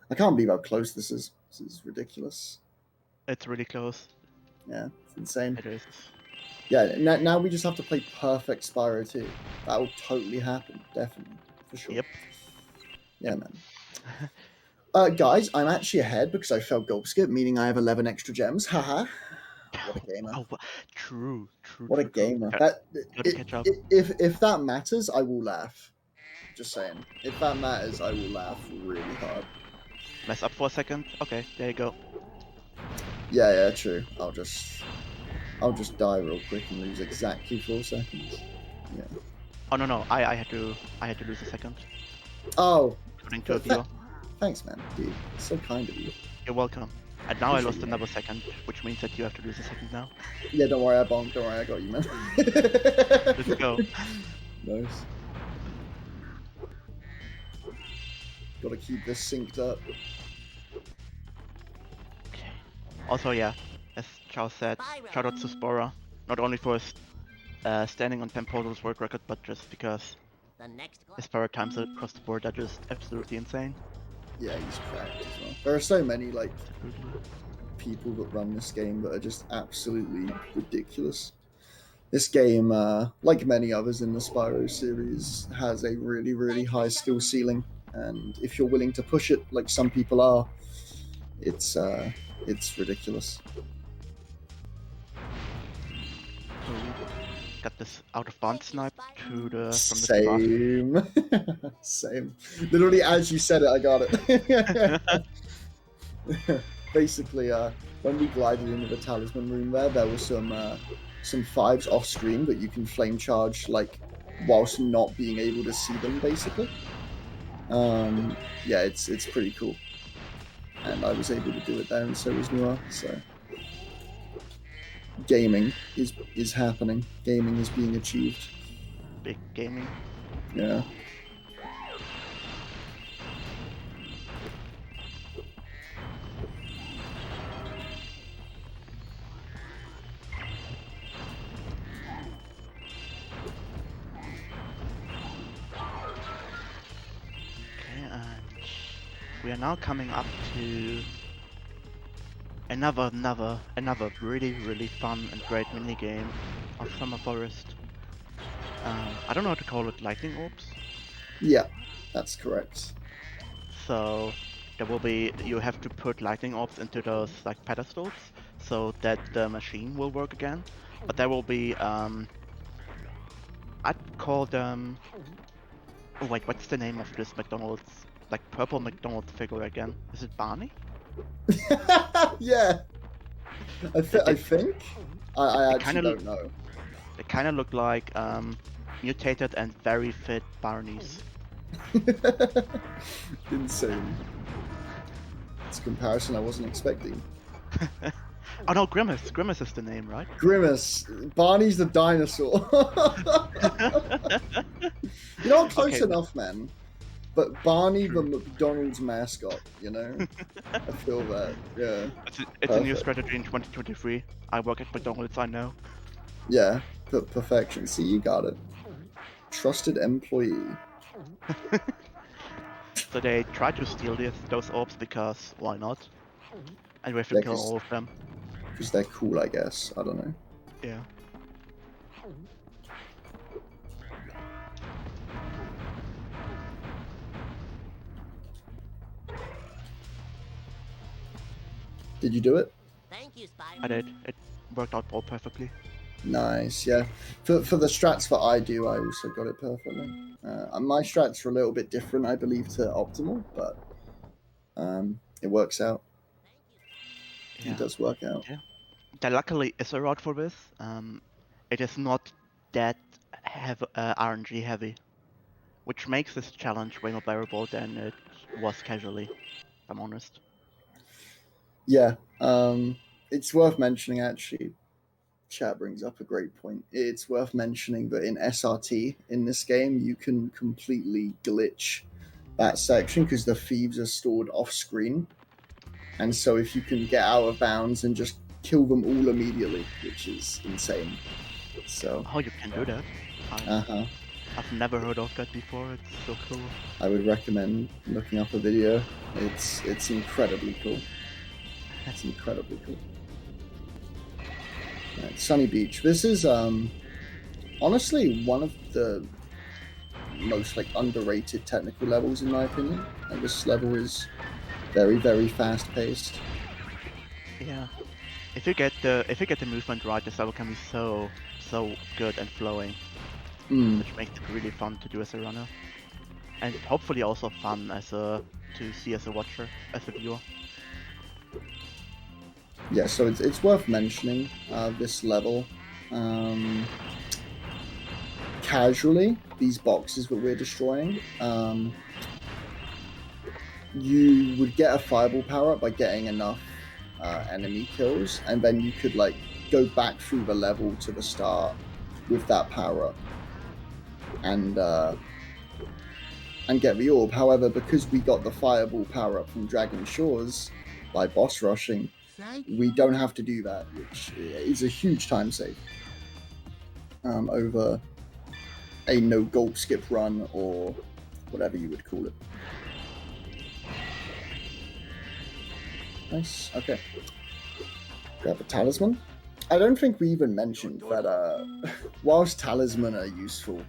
I can't believe how close this is. This is ridiculous. It's really close. Yeah, it's insane. It is. Yeah, now we just have to play perfect Spyro 2. That will totally happen, definitely, for sure. Yep. Yeah, man. Guys, I'm actually ahead because I failed Gobskip, meaning I have 11 extra gems. Haha. What a gamer. Oh, true. What a gamer. Gotta That, catch up. if that matters, I will laugh. Just saying. If that matters, I will laugh really hard. Mess up for a second. Okay, there you go. Yeah, true. I'll just die real quick and lose exactly 4 seconds. Yeah. Oh no, I had to lose a second. Oh. According to a viewer. Thanks, man. Dude, it's so kind of you. You're welcome. And now I lost Appreciate it. another second, which means that you have to lose a second now. Yeah, don't worry, I bonked. Don't worry, I got you, man. Let's go. Nice. Gotta keep this synced up. Okay. Also, yeah, as Charles said, shout out to Spora. Not only for his standing on Pemportal's world record, but just because The next his power times across the board are just absolutely insane. Yeah, he's cracked as well. There are so many, like, people that run this game that are just absolutely ridiculous. This game, like many others in the Spyro series, has a really, really high skill ceiling. And if you're willing to push it, like some people are, it's ridiculous. Got this out of bounds snipe to the from the start. Same. Literally, as you said it, I got it. Basically, when we glided into the talisman room there was some fives off screen that you can flame charge, like, whilst not being able to see them, basically. Yeah, it's pretty cool. And I was able to do it there, and so was Neujahr, so... Gaming is happening. Gaming is being achieved. Big gaming. Yeah. Okay, and we are now coming up to another really fun and great minigame of Summer Forest. I don't know how to call it, lightning orbs. Yeah, that's correct. So there will be, you have to put lightning orbs into those like pedestals so that the machine will work again. But there will be I'd call them, oh wait, what's the name of this McDonald's, like purple McDonald's figure again? Is it Barney? Yeah. I think. I It actually kinda don't know. They kind of look like mutated and very fit Barneys. Insane. It's a comparison I wasn't expecting. Oh no, Grimace. Grimace is the name, right? Grimace. Barney's the dinosaur. You know, close Okay, enough, man. But Barney, the McDonald's mascot, you know? I feel that. Yeah. it's a new Perfect. strategy in 2023. I work at McDonald's, I know. Yeah. Perfection. See, you got it. Trusted employee. So they try to steal those orbs because why not? And we have to Yeah, kill all of them. because they're cool, I guess. I don't know. Yeah. Did you do it? Thank you, Spyro. I did. It worked out all perfectly. Nice, yeah. For the strats that I do, I also got it perfectly. My strats are a little bit different, I believe, to optimal, but it works out. Yeah. It does work out. Yeah. There luckily is a route for this. It is not that RNG heavy, which makes this challenge way more bearable than it was casually, if I'm honest. Yeah, it's worth mentioning, actually. Chat brings up a great point. It's worth mentioning that in SRT, in this game, you can completely glitch that section because the thieves are stored off screen. And so if you can get out of bounds and just kill them all immediately, which is insane. So, Oh, you can do that. I've never heard of that before. It's so cool. I would recommend looking up a video. It's incredibly cool. It's incredibly cool. Right, Sunny Beach. This is honestly one of the most underrated technical levels in my opinion. And this level is very, very fast paced. Yeah. If you get the movement right, this level can be so good and flowing, which makes it really fun to do as a runner, and hopefully also fun to see as a watcher, as a viewer. Yeah, so it's worth mentioning this level. Casually, these boxes that we're destroying, you would get a fireball power up by getting enough enemy kills, and then you could go back through the level to the start with that power up and get the orb. However, because we got the fireball power up from Dragon Shores by boss rushing, we don't have to do that, which is a huge time save over a no Gobskip run or whatever you would call it. Nice. Okay. Grab a talisman. I don't think we even mentioned that whilst talisman are useful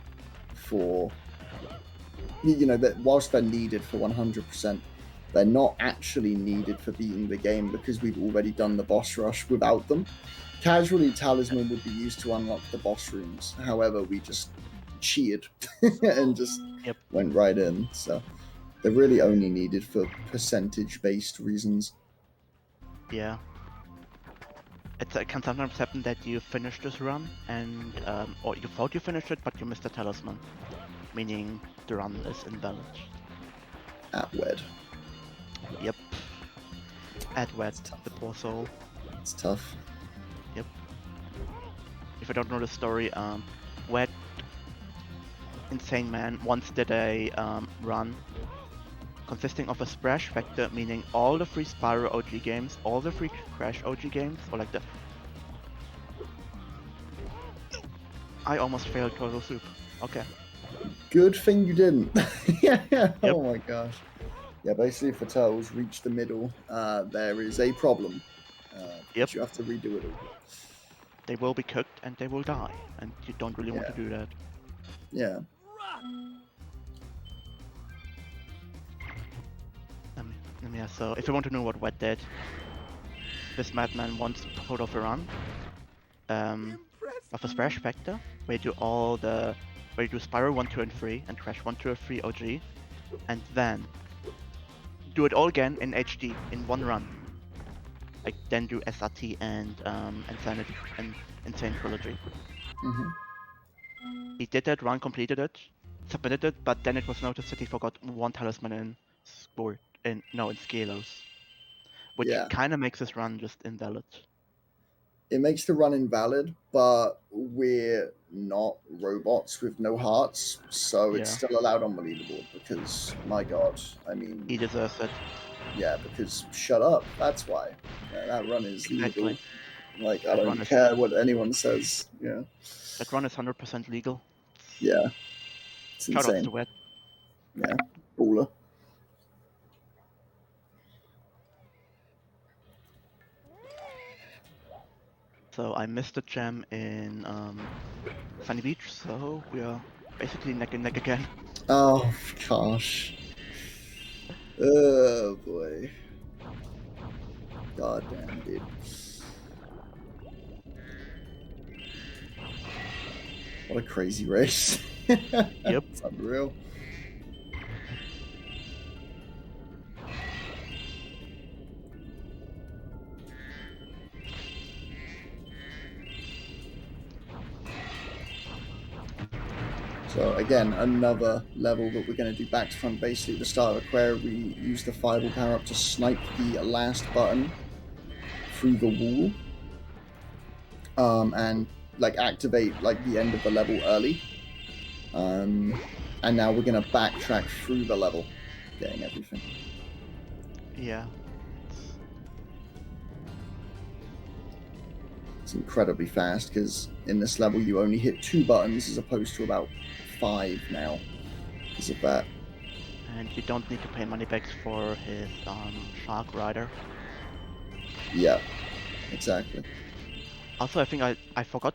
for, that whilst they're needed for 100%, they're not actually needed for beating the game because we've already done the boss rush without them. Casually, talisman would be used to unlock the boss rooms. However, we just cheated and just went right in. So they're really only needed for percentage-based reasons. Yeah. It can sometimes happen that you finish this run and or you thought you finished it, but you missed the talisman, meaning the run is invalid. At Wed. Yep. At Wed, the poor soul. It's tough. Yep. If you don't know the story, Wed, insane man, once did a run consisting of a splash factor, meaning all the free Spyro OG games, all the free Crash OG games, or I almost failed Turtle Soup. Okay. Good thing you didn't. Yeah. Yep. Oh my gosh. Yeah, basically if the turtles reach the middle, there is a problem. Yep. You have to redo it all. They will be cooked and they will die, and you don't really want to do that. Yeah. Yeah, so if you want to know what Wet did, this madman once pulled off a run of a splash factor where you do Spyro 1, 2, and 3 and Crash 1, 2, and 3 OG, and then do it all again in HD in one run. like then do SRT and Insanity and Insane Trilogy. Hmm. He did that run, completed it, submitted it, but then it was noticed that he forgot one talisman in Scalos, which Yeah. kind of makes this run just invalid. It makes the run invalid, but we're not robots with no hearts, so it's Yeah. still allowed on the leaderboard because, my god, I mean, He deserves it. yeah, because shut up, that's why. Yeah, that run is legal. Exactly. Like, I That don't run is- care what anyone says. Yeah. That run is 100% legal. Yeah. It's Shoutouts insane. to Wet. Yeah. Baller. So I missed the gem in Sunny Beach, so we are basically neck and neck again. Oh, gosh. Oh, boy. God damn, dude. What a crazy race. Yep. It's unreal. So again, another level that we're going to do back to front. Basically, at the start of Aquaria, we use the fireball power up to snipe the last button through the wall, and like activate like the end of the level early. And now we're going to backtrack through the level, getting everything. Yeah. It's incredibly fast because in this level you only hit 2 buttons as opposed to about 5 now because of that. And you don't need to pay money back for his Shark Rider. Yeah, exactly. Also, I think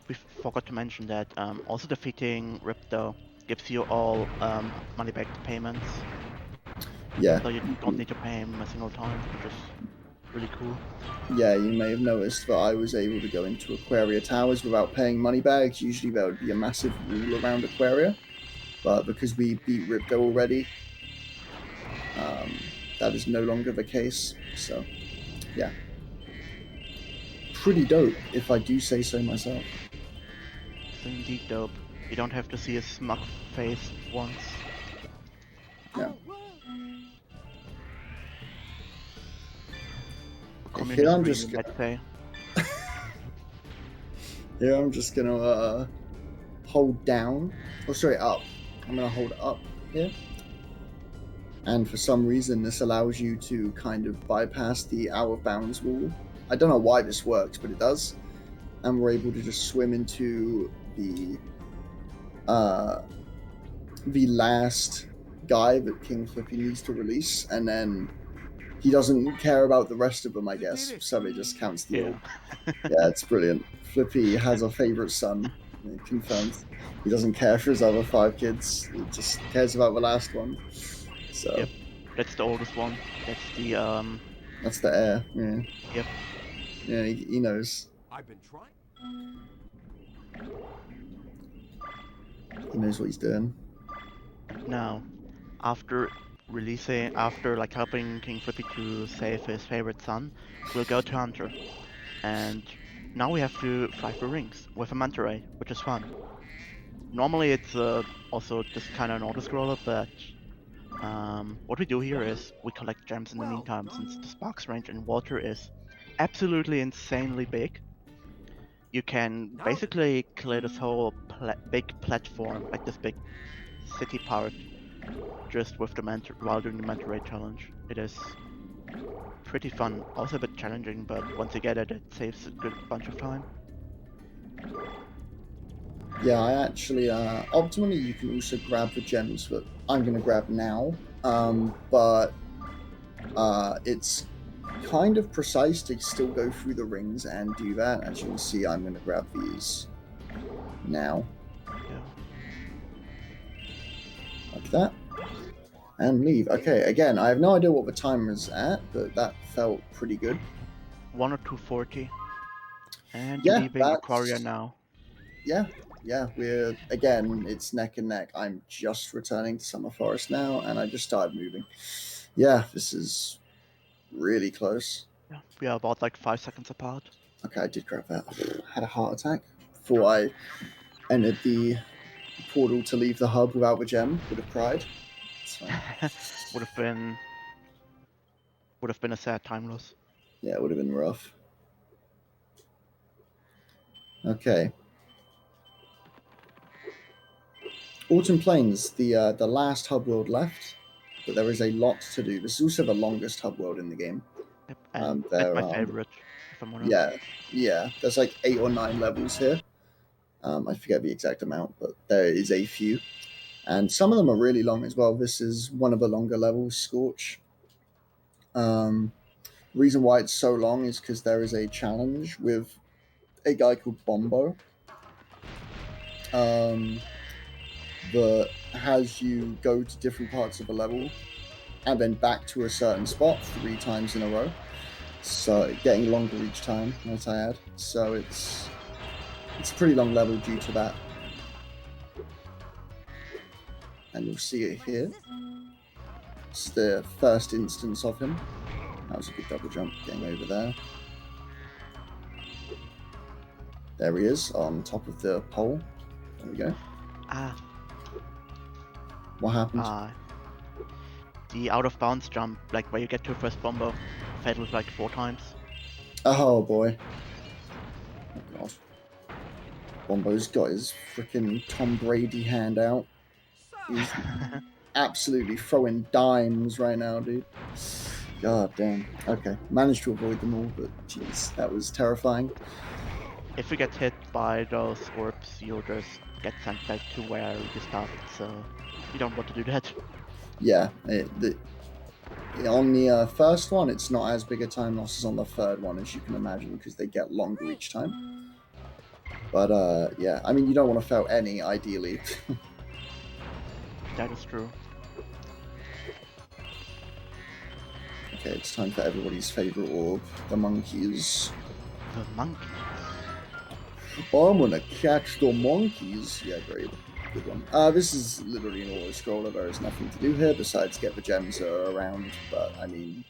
we forgot to mention that also defeating Ripto gives you all money back payments, Yeah. so you don't need to pay him a single time, which is really cool. Yeah, you may have noticed that I was able to go into Aquaria Towers without paying money bags. Usually there would be a massive wall around Aquaria, but because we beat Ripto already, that is no longer the case. So, yeah. Pretty dope, if I do say so myself. It's indeed dope. You don't have to see his smug face once. Yeah. Communist I'm dream, just you might say. Here I'm just gonna hold down. Oh, sorry, up. I'm gonna hold up here. And for some reason, this allows you to kind of bypass the out of bounds wall. I don't know why this works, but it does. And we're able to just swim into the last guy that King Flippy needs to release, and then he doesn't care about the rest of them, I guess. So it just counts the ult. Yeah, it's brilliant. Flippy has a favorite son. It confirms. He doesn't care for his other 5 kids. He just cares about the last one. So Yep. That's the oldest one. That's the that's the heir. Yeah. Yep. Yeah, he knows. I've been trying. He knows what he's doing. Now, after like helping King Flippy to save his favorite son, we'll go to Hunter. And now we have to fly through rings with a manta ray, which is fun. Normally it's also just kind of an auto-scroller, but what we do here is we collect gems in the meantime, since the Sparks range in water is absolutely insanely big. You can basically clear this whole big platform, like this big city part, just with the while doing the manta ray challenge. It is pretty fun, also a bit challenging, but once you get it, it saves a good bunch of time. Yeah, I actually, optimally you can also grab the gems that I'm going to grab now, but it's kind of precise to still go through the rings and do that. As you can see, I'm going to grab these now. Yeah. Like that. And leave. Okay, again, I have no idea what the timer is at, but that felt pretty good. 1 or 240. And Yeah, leaving Aquaria now. Yeah, we're, again, it's neck and neck. I'm just returning to Summer Forest now, and I just started moving. Yeah, this is really close. Yeah, We are about like 5 seconds apart. Okay, I did grab that. I had a heart attack before I entered the portal to leave the hub without the gem. Would have cried. It's fine. would have been a sad time loss. Yeah, it would have been rough. Okay. Autumn Plains, the last hub world left, but there is a lot to do. This is also the longest hub world in the game. Yep, and There that's my are- favorite, if I'm honest. Yeah. There's like 8 or 9 levels here. I forget the exact amount, but there is a few. And some of them are really long as well. This is one of the longer levels, Scorch. Reason why it's so long is because there is a challenge with a guy called Bombo. That has you go to different parts of a level and then back to a certain spot 3 times in a row. So getting longer each time, might I add. So it's a pretty long level due to that. And you'll see it here. It's the first instance of him. That was a good double jump, getting over there. There he is, on top of the pole. There we go. What happened? The out of bounds jump, like where you get to first bomber, failed like 4 times. Oh boy. Oh god. Bombo's got his freaking Tom Brady hand out. He's absolutely throwing dimes right now, dude. God damn. Okay. Managed to avoid them all, but jeez, that was terrifying. If you get hit by those orbs, you'll just get sent back to where you started, so you don't want to do that. Yeah. On the first one, it's not as big a time loss as on the third one, as you can imagine, because they get longer each time. But, yeah. I mean, you don't want to fail any, ideally. That is true. Okay, it's time for everybody's favorite orb, the monkeys. The monkey. I'm gonna catch the monkeys. Yeah, great. Good one. This is literally an auto-scroller. There is nothing to do here besides get the gems that are around. But, I mean,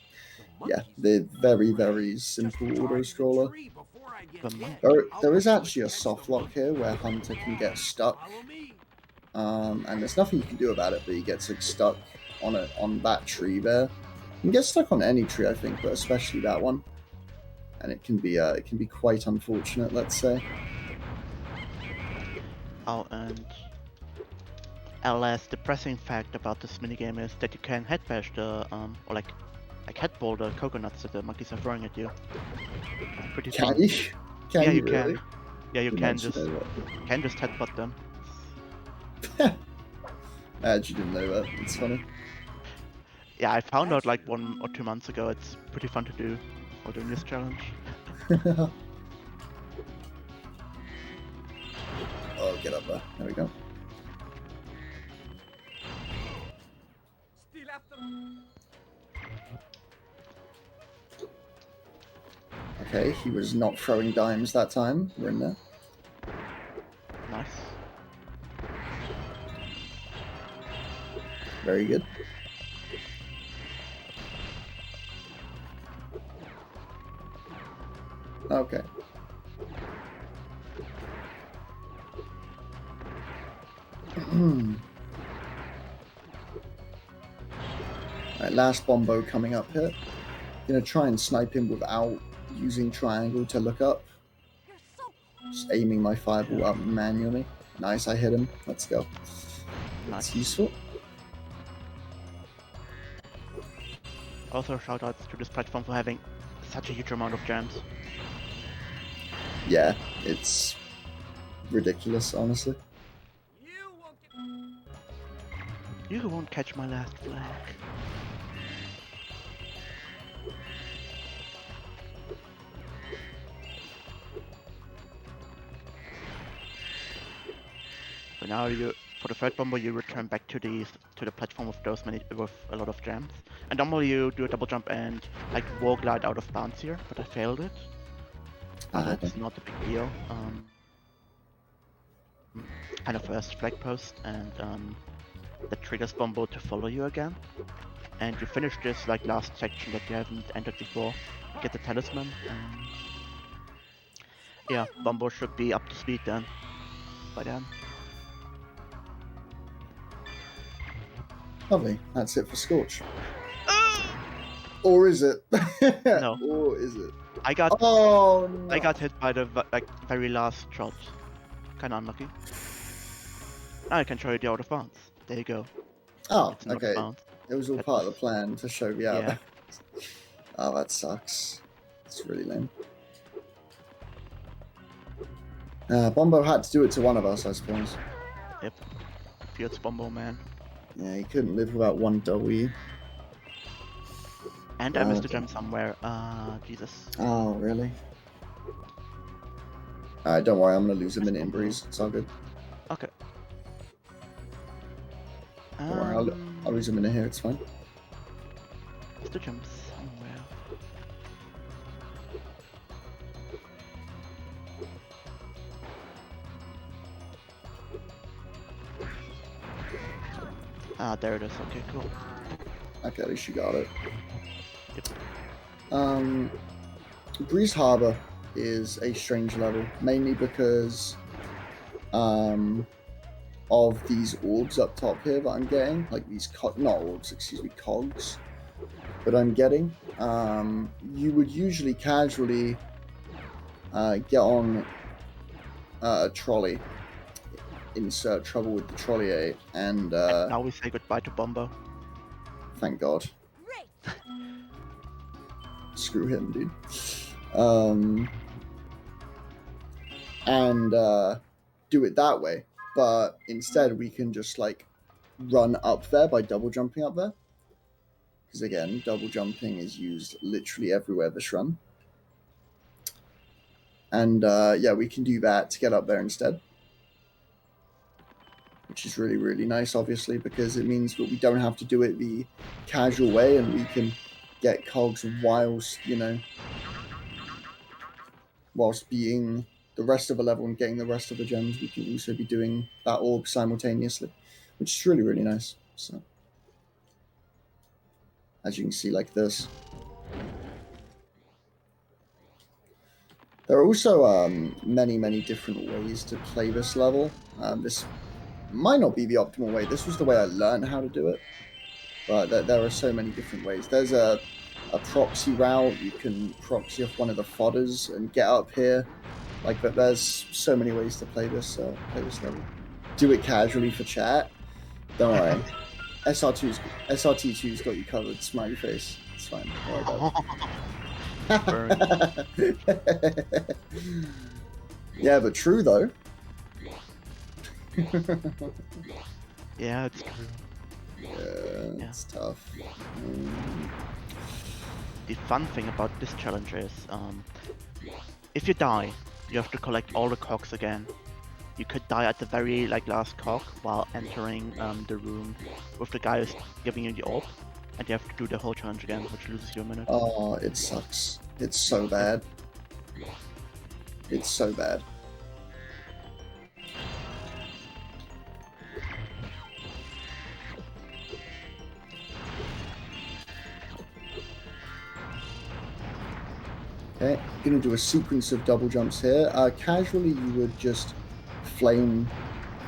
yeah, they're very, very simple auto-scroller. There is actually a soft lock here where Hunter can get stuck. And there's nothing you can do about it, but he gets like, stuck on that tree there. You can get stuck on any tree, I think, but especially that one. And it can be quite unfortunate, let's say. Oh, and a less depressing fact about this minigame is that you can headbash the or like headball the coconuts that the monkeys are throwing at you. Pretty Can fun. you? Yeah, you really? can. Yeah, you Didn't can actually just know headbutt them. that. I actually didn't know that. It's funny. Yeah, I found out like 1 or 2 months ago. It's pretty fun to do while doing this challenge. Oh, get up there. There we go. Still after. Okay, he was not throwing dimes that time. We're in there. Nice. Very good. Okay. Alright, last Bombo coming up here. Gonna try and snipe him without using triangle to look up. Just aiming my fireball up manually. Nice, I hit him. Let's go. That's Nice. useful. Also, shoutouts to this platform for having such a huge amount of gems. Yeah, it's ridiculous, honestly. You won't get. You won't catch my last flag. So now for the third bomber, you return back to the platform with with a lot of gems. And normally you do a double jump and like wall glide out of bounds here, but I failed it. That's not a big deal. Kind of first flag post, and that triggers Bombo to follow you again. And you finish this like last section that you haven't entered before. get the talisman. Yeah, Bumbo should be up to speed then. By then. Lovely. That's it for Scorch. Or is it? No. Or is it? I got Oh no. I got hit by the very last shot. Kinda unlucky. Now I can show you the out of bounds. There you go. Oh, It's an out of okay. bounds. It was all That part of was- the plan to show me out. Yeah. Oh, that sucks. It's really lame. Bombo had to do it to one of us, I suppose. Yep. Fierce Bumbo man. Yeah, he couldn't live without one W. And I missed a Okay. gem somewhere. Jesus. Oh, really? Alright, don't worry, I'm gonna lose a minute in Breeze. It's all good. Okay. Don't worry, I'll lose a minute here, it's fine. Missed the gems somewhere. Ah, there it is. Okay, cool. Okay, at least you got it. Yep. Breeze Harbor is a strange level, mainly because of these orbs up top here that I'm getting, like these not orbs, excuse me, cogs that I'm getting. You would usually casually get on a trolley, insert trouble with the trolley, and Now we say goodbye to Bumbo. thank God. Great. Screw him, dude. And do it that way. But instead, we can just like run up there by double jumping up there. Because again, double jumping is used literally everywhere this run. And yeah, we can do that to get up there instead. Which is really, really nice, obviously, because it means that we don't have to do it the casual way and we can get cogs whilst, you know, whilst being the rest of the level and getting the rest of the gems. We can also be doing that orb simultaneously, which is really, really nice. So, as you can see, like this. There are also many, many different ways to play this level. This might not be the optimal way. This was the way I learned how to do it. But there are so many different ways. There's a proxy route. You can proxy off one of the fodders and get up here. Like, but there's so many ways to play this level. Do it casually for chat. Don't worry. SRT2's got you covered. Smiley face. It's fine. Don't worry about it. Yeah, but true though. Yeah, it's true. Yeah, it's tough. The fun thing about this challenge is, if you die, you have to collect all the cogs again. You could die at the very last cog while entering the room with the guy who's giving you the orb, and you have to do the whole challenge again, which loses you a minute. Oh, it sucks. It's so bad. It's so bad. Okay, gonna do a sequence of double jumps here. Casually, you would just flame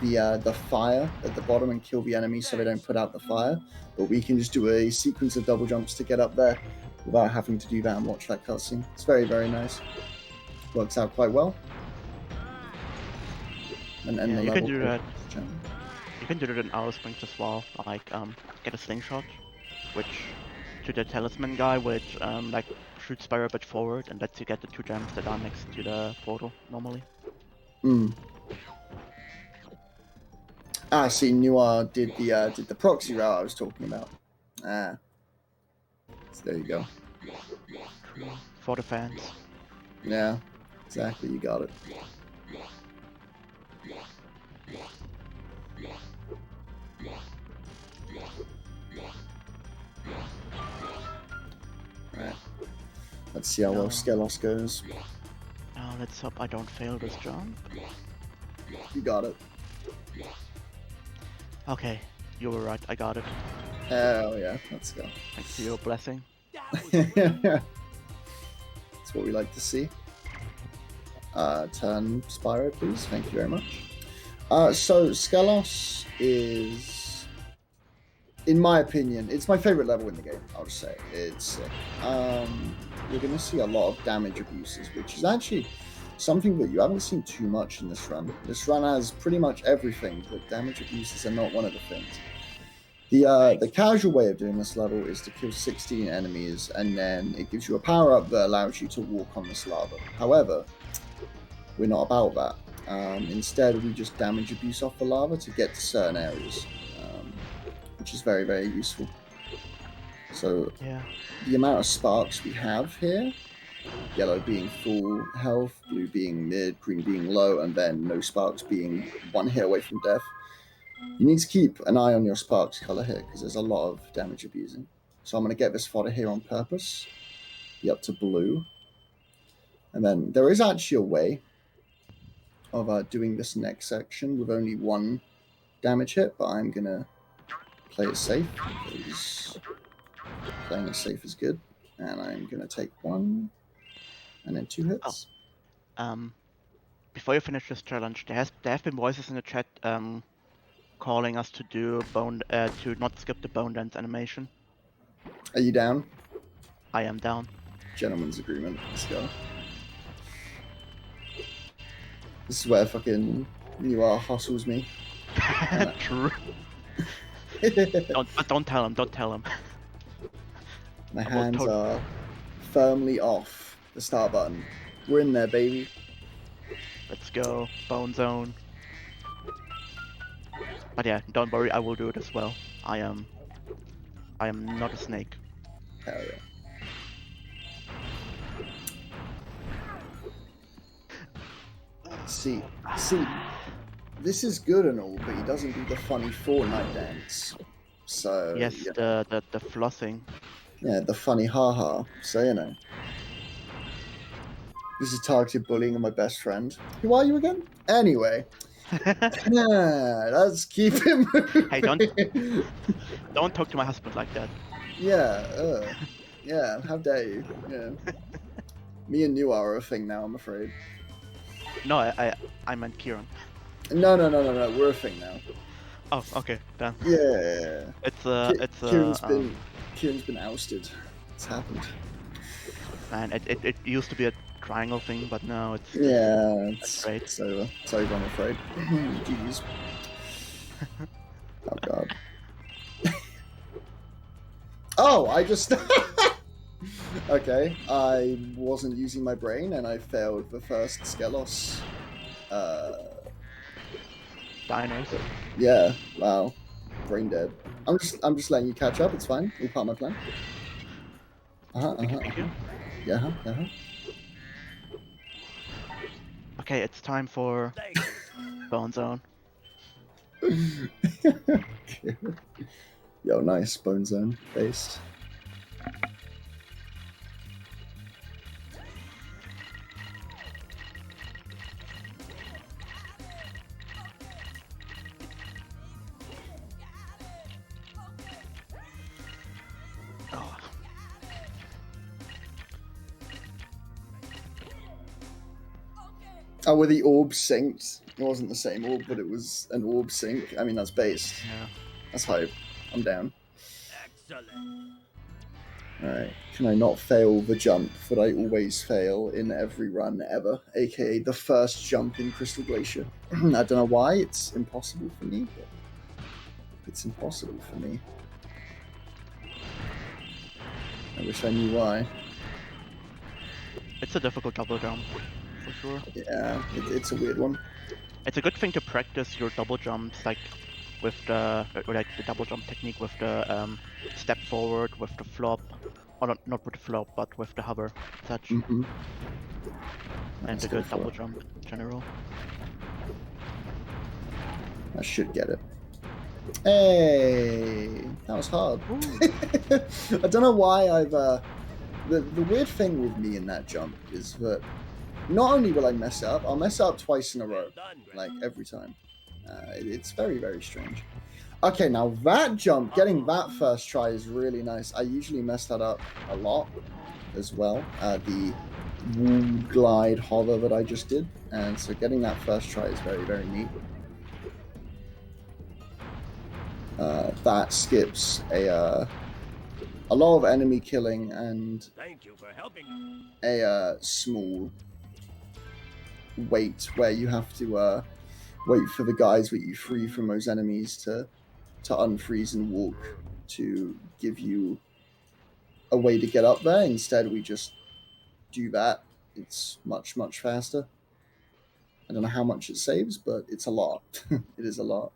the fire at the bottom and kill the enemy so they don't put out the fire. But we can just do a sequence of double jumps to get up there without having to do that and watch that cutscene. It's very, very nice. Works out quite well. And Yeah, the you level can do goes that. to jump. You can do it in our springs as well, like get a slingshot, which to the talisman guy, which shoots Spyro a bit forward and lets you get the 2 gems that are next to the portal normally. Ah, see, Neujahr did the proxy route I was talking about. Ah, so there you go. True. For the fans. Yeah, exactly. You got it. Right. Let's see how well Skelos goes. Now let's hope I don't fail this jump. You got it. Okay, you were right, I got it. Oh yeah, let's go. Thanks to your blessing. That was great. what we like to see. Turn Spyro, please. Thank you very much. So Skelos is, in my opinion, it's my favorite level in the game. I'll just say it's sick. You're going to see a lot of damage abuses, which is actually something that you haven't seen too much in this run. This run has pretty much everything, but damage abuses are not one of the things. The casual way of doing this level is to kill 16 enemies, and then it gives you a power-up that allows you to walk on this lava. However, we're not about that. Instead, we just damage abuse off the lava to get to certain areas, which is very, very useful. So, Yeah. the amount of sparks we have here, yellow being full health, blue being mid, green being low, and then no sparks being one hit away from death. You need to keep an eye on your sparks color here, because there's a lot of damage abusing. So I'm going to get this fodder here on purpose, be up to blue. And then there is actually a way of doing this next section with only one damage hit, but I'm going to play it safe, because playing it safe is good. And I'm going to take one, and then 2 hits. Before you finish this challenge, there have been voices in the chat calling us to do to not skip the bone dance animation. Are you down? I am down. Gentleman's agreement. Let's go. This is where fucking neujahr hustles me. True. Don't tell him. Don't tell him. My hands are firmly off the start button. We're in there, baby. Let's go. Bone zone. But yeah, don't worry, I will do it as well. I am not a snake. Hell yeah. See, this is good and all, but he doesn't do the funny Fortnite dance. So Yes, yeah. the flossing. Yeah, the funny haha. So you know. This is targeted bullying of my best friend. Who are you again? Anyway. Let's keep it moving. Hey, don't talk to my husband like that. Yeah, how dare you? Yeah. Me and neujahr are a thing now, I'm afraid. No, I meant Kieran. No, we're a thing now. Oh, okay, done. Yeah. Kieran's been ousted. It's happened. Man, it used to be a triangle thing, but now it's great. It's over. It's over, I'm afraid. Jeez. Oh god. Oh, I just okay. I wasn't using my brain and I failed the first Skelos. Dinos. Yeah, wow. Brain dead. I'm just letting you catch up, it's fine. All part of my plan. Yeah. Okay, it's time for Bone Zone. Yo, nice. Bone Zone based. Oh, where the orb synced. It wasn't the same orb, but it was an orb sync. I mean, that's based. Yeah. That's hype. I'm down. Excellent. Alright. Can I not fail the jump that I always fail in every run ever? AKA the first jump in Crystal Glacier. I don't know why. It's impossible for me, but it's impossible for me. I wish I knew why. It's a difficult double jump, for sure. Yeah, it's a weird one. It's a good thing to practice your double jumps, like with the double jump technique with the step forward, with the flop, or not with the flop, but with the hover, such, Mm-hmm. and a good double jump in general. I should get it. Hey, that was hard. I don't know why I've. The weird thing with me in that jump is that not only will I mess it up, I'll mess it up twice in a row, like every time. It's very, very strange. Okay, now that jump, getting that first try is really nice. I usually mess that up a lot. as well, the wall glide hover that I just did. And so getting that first try is very, very neat. That skips a lot of enemy killing and Thank you for helping. a small wait where you have to wait for the guys that you free from those enemies to unfreeze and walk to give you a way to get up there. Instead, we just do that. It's much, much faster. I don't know how much it saves, but it's a lot. It is a lot.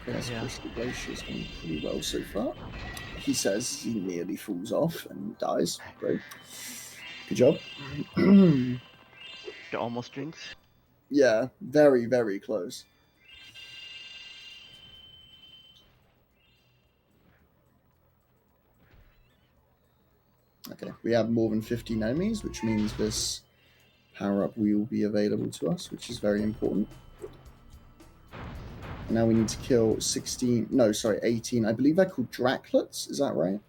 Okay, so Crystal Glacier's going pretty well so far. He says he nearly falls off and dies. Great. Good job. You almost jinx. Yeah, very, very close. Okay, we have more than 15 enemies, which means this power-up will be available to us, which is very important. And now we need to kill 18. I believe they're called Draclets, is that right?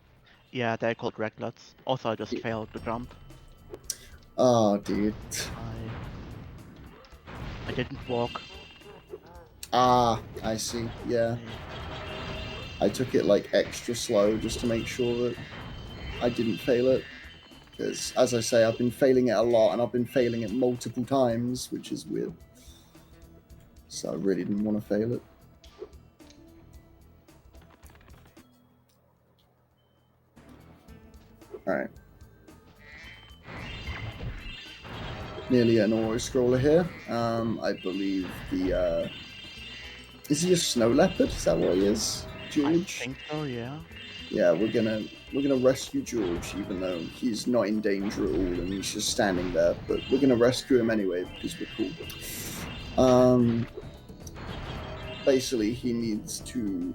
Yeah, they're called Recklets. Also, I just failed the jump. Oh, dude. I didn't walk. Ah, I see, yeah. I took it like extra slow just to make sure that I didn't fail it. Because, as I say, I've been failing it a lot, and I've been failing it multiple times, which is weird. So I really didn't want to fail it. Alright. Nearly an auto-scroller here. I believe the... Is he a snow leopard? Is that what he is? George? I think so, yeah. Yeah, we're gonna rescue George, even though he's not in danger at all and he's just standing there. But we're gonna rescue him anyway because we're cool. Basically, he needs to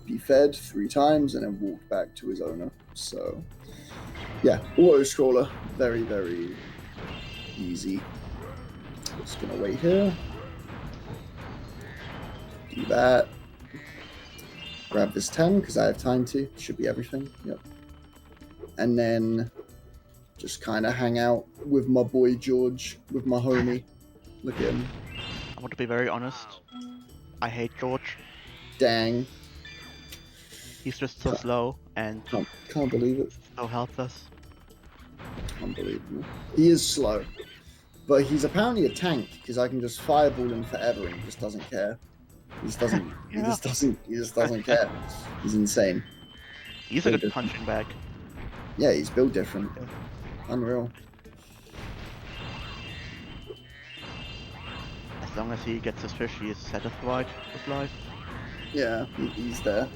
be fed 3 times and then walk back to his owner. So, yeah, auto scroller, very, very easy. Just gonna wait here. Do that. Grab this 10 because I have time to. Should be everything. Yep. And then just kind of hang out with my boy George, with my homie. Look at him. I want to be very honest. I hate George. Dang. He's just so slow and Can't believe it. so helpless. Unbelievable. He is slow. But he's apparently a tank because I can just fireball him forever and he just doesn't care. He just doesn't. Yeah. He just doesn't care. He's insane. He's a good punching bag. Yeah, he's built different. Unreal. As long as he gets his fish, he is satisfied with life. Yeah, he's there.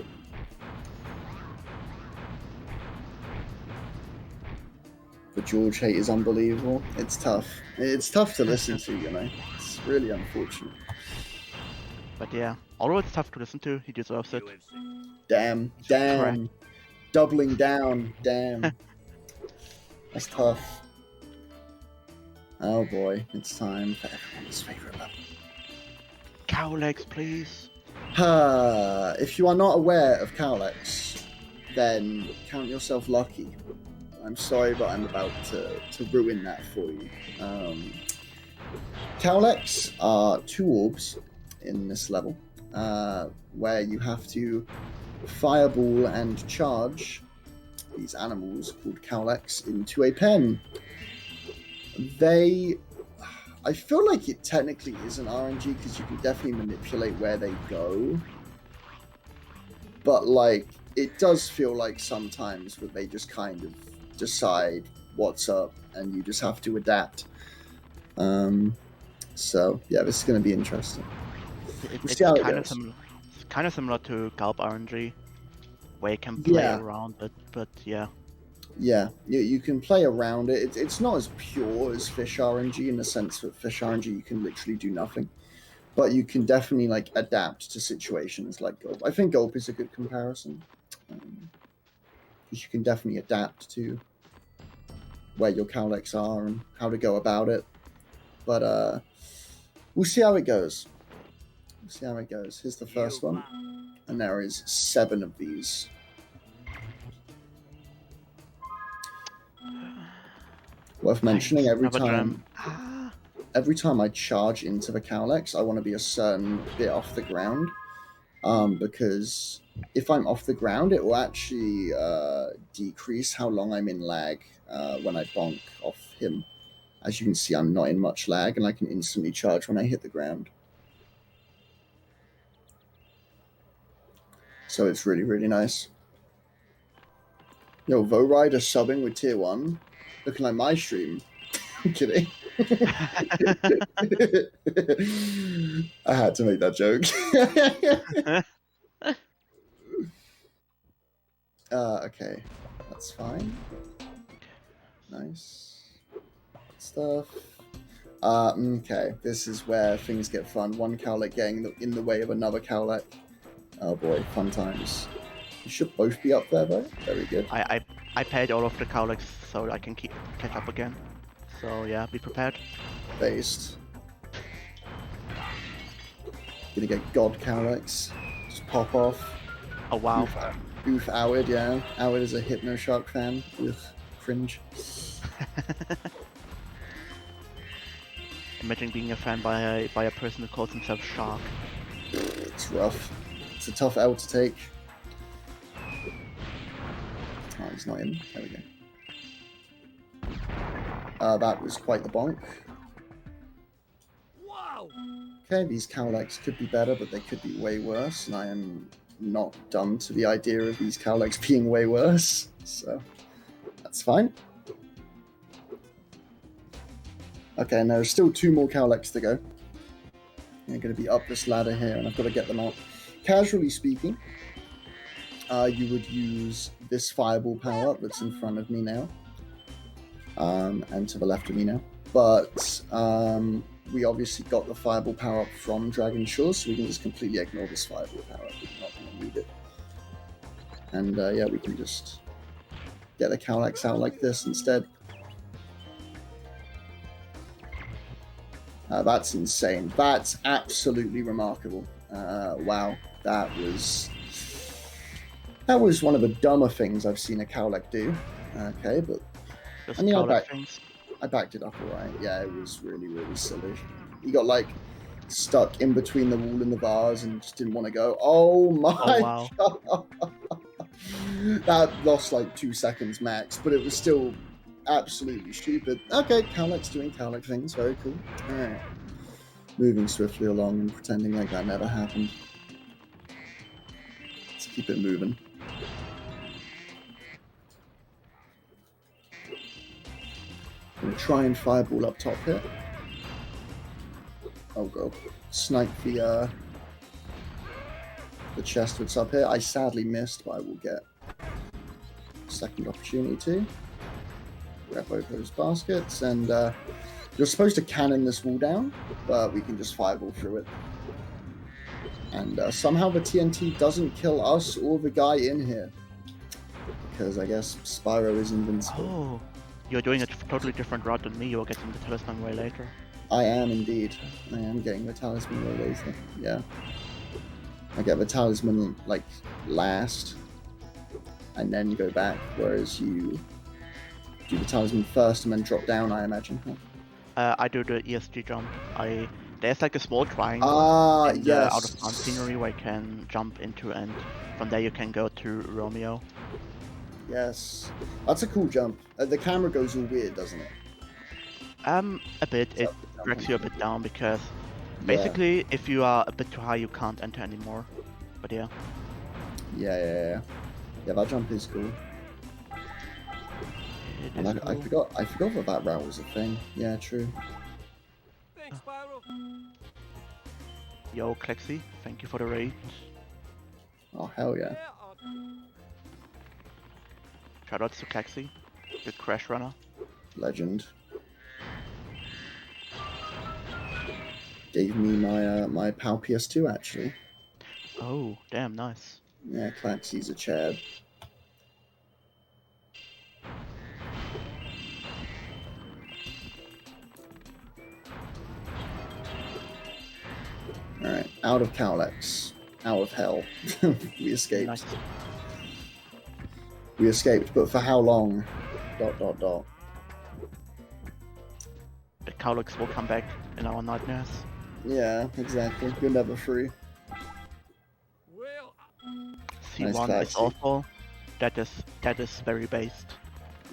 The George hate is unbelievable. It's tough. It's tough to listen to, you know. It's really unfortunate. But yeah, although it's tough to listen to, he deserves it. Damn. Correct. Doubling down. Damn. That's tough. Oh boy, it's time for everyone's favorite level. Cow legs, please. If you are not aware of Cowlex, then count yourself lucky. I'm sorry, but I'm about to ruin that for you. Cowlex are 2 orbs in this level, where you have to fireball and charge these animals called Cowlex into a pen. I feel like it technically isn't RNG because you can definitely manipulate where they go. But like, it does feel like sometimes that they just kind of decide what's up and you just have to adapt. So yeah, this is going to be interesting. It's kind of similar to Gulp RNG, where you can play around it, but yeah. Yeah, you can play around it. It's not as pure as Fish RNG in the sense that Fish RNG you can literally do nothing. But you can definitely like adapt to situations like Gulp. I think Gulp is a good comparison. Because you can definitely adapt to where your Cowlex are and how to go about it. But we'll see how it goes. We'll see how it goes. Here's the first one. And there is 7 of these. Worth mentioning, every Another time gem. I charge into the Cowlex, I want to be a certain bit off the ground. Because if I'm off the ground, it will actually decrease how long I'm in lag when I bonk off him. As you can see, I'm not in much lag, and I can instantly charge when I hit the ground. So it's really, really nice. Yo, Vorider subbing with tier 1. Looking like my stream. I'm kidding. I had to make that joke. Okay. That's fine. Nice. Stuff. Okay. This is where things get fun. One Cowlick getting in the way of another Cowlick. Oh boy, fun times. You should both be up there though. Very good. I paid all of the Cowlicks so I can catch up again. So yeah, be prepared. Based. Gonna get God Cowlicks. Just pop off. Oh wow. Oof, Howard, yeah. Howard is a Hypnoshark fan. Ugh, cringe. Imagine being a fan by a person who calls himself Shark. It's rough. It's a tough L to take. Oh, he's not in. There we go. That was quite the bonk. Wow! Okay, these Cowlicks could be better, but they could be way worse, and I am not dumb to the idea of these Cowlicks being way worse, so that's fine. Okay, and there's still 2 more Cowlicks to go. They're going to be up this ladder here, and I've got to get them out. Casually speaking, you would use this fireball power-up that's in front of me now, and to the left of me now. But we obviously got the fireball power-up from Dragon Shores, so we can just completely ignore this fireball power-up. We're not going to need it. And yeah, we can just get the Cowlex out like this instead. That's insane. That's absolutely remarkable. Wow, that was one of the dumber things I've seen a Cowlick do. Okay, but Just I mean, things. I backed it up alright. Yeah, it was really, really silly. He got like stuck in between the wall and the vase and just didn't want to go. Oh my wow. god! That lost like 2 seconds max, but it was still absolutely stupid. Okay, Cowlick's doing Cowlick things. Very cool. Alright. Moving swiftly along and pretending like that never happened. Let's keep it moving. I'm gonna try and fireball up top here. Oh god. Snipe the chest that's up here. I sadly missed, but I will get a second opportunity to. Grab both those baskets, and you're supposed to cannon this wall down, but we can just fireball through it. And somehow the TNT doesn't kill us or the guy in here. Because I guess Spyro is invincible. Oh, you're doing a totally different route than me. You're getting the talisman way later. I am indeed. I am getting the talisman way later. Yeah. I get the talisman, like, last, and then go back, whereas you do the talisman first and then drop down, I imagine. Huh? I do the ESG jump. There's like a small triangle in the out of bounds scenery where you can jump into, and from there you can go to Romeo. Yes, that's a cool jump. The camera goes all weird, doesn't it? A bit. It drags you a bit down because basically if you are a bit too high you can't enter anymore. But yeah. Yeah, that jump is cool. And I forgot that route was a thing. Yeah, true. Thanks, Spyro. Yo, Klexi, thank you for the raid. Oh, hell yeah. Shoutouts to Klexi, good crash runner. Legend. Gave me my PAL PS2 actually. Oh, damn, nice. Yeah, Klexi's a Chad. Alright, out of Cowlex. Out of hell. We escaped. Nice. We escaped, but for how long? ... the Cowlix will come back in our nightmares. Yeah, exactly. You're never free. Well, C1 is classy. awful. That is very based.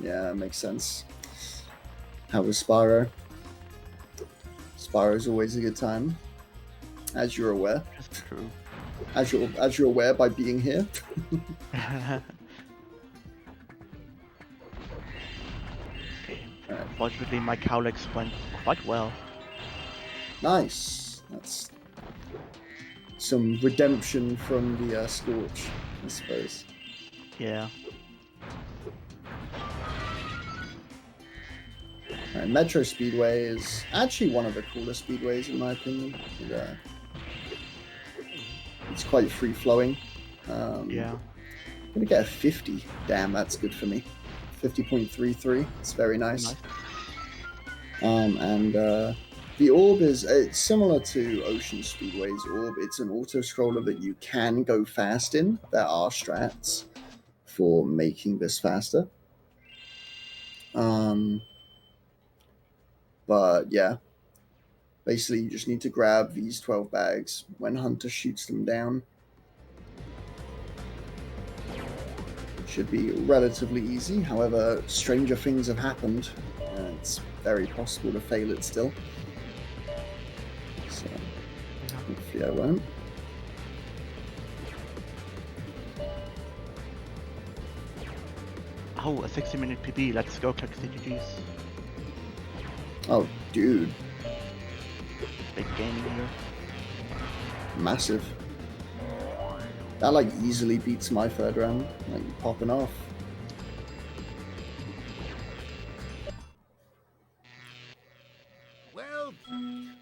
Yeah, makes sense. How was Spyro? Spyro's always a good time, as you're aware. That's true. As you're aware by being here. Okay. Alright. Fortunately, my Cowlix went quite well. Nice. That's some redemption from the Scorch, I suppose. Yeah. Alright, Metro Speedway is actually one of the coolest speedways in my opinion. It's quite free flowing. Yeah. I'm gonna get a 50. Damn, that's good for me. 50.33. It's very nice. And the orb is it's similar to Ocean Speedway's orb. It's an auto scroller that you can go fast in. There are strats for making this faster. But yeah, basically you just need to grab these 12 bags when Hunter shoots them down. It should be relatively easy. However, stranger things have happened. It's very possible to fail it still. So hopefully I won't. Oh, a 60-minute PB. Let's go collect CGGs. Oh, dude, Big gaming here. massive. That like easily beats my third round. Like popping off. well,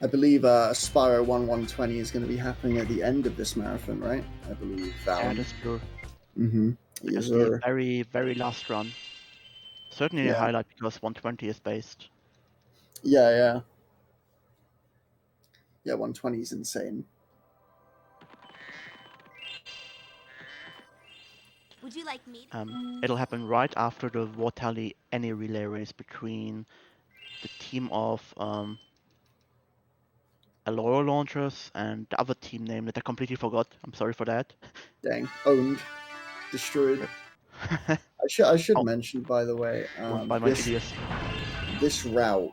I believe Spyro 1/120 is going to be happening at the end of this marathon, right? I believe that Yeah, one. that's true. Mm-hmm. It's Yes, the sir. very, very last run. Certainly a Yeah. highlight because 120 is based. Yeah. Yeah, 120 is insane. Would you like me? It'll happen right after the War Tally any relay race between the team of Allura launchers and the other team name that I completely forgot. I'm sorry for that. Dang. Owned. Destroyed. I should Oh. mention, by the way, Owned by my idiots. this route,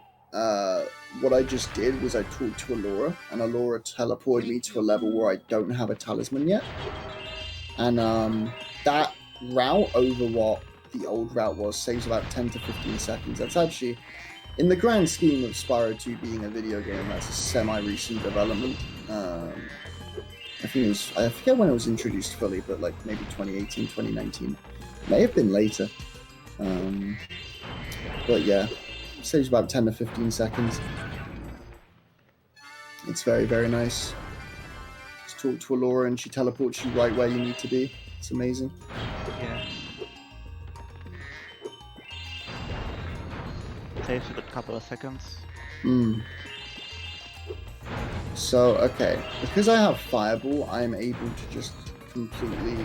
what I just did was I talked to Allura, and Allura teleported me to a level where I don't have a talisman yet. And that route over what the old route was saves about 10 to 15 seconds. That's actually, in the grand scheme of Spyro 2 being a video game, that's a semi-recent development. I forget when it was introduced fully, but like maybe 2018, 2019. May have been later. But yeah, saves about 10 to 15 seconds. It's very, very nice. Just talk to Allura and she teleports you right where you need to be. It's amazing. Yeah. Saves a good couple of seconds. So, okay, because I have Fireball, I'm able to just completely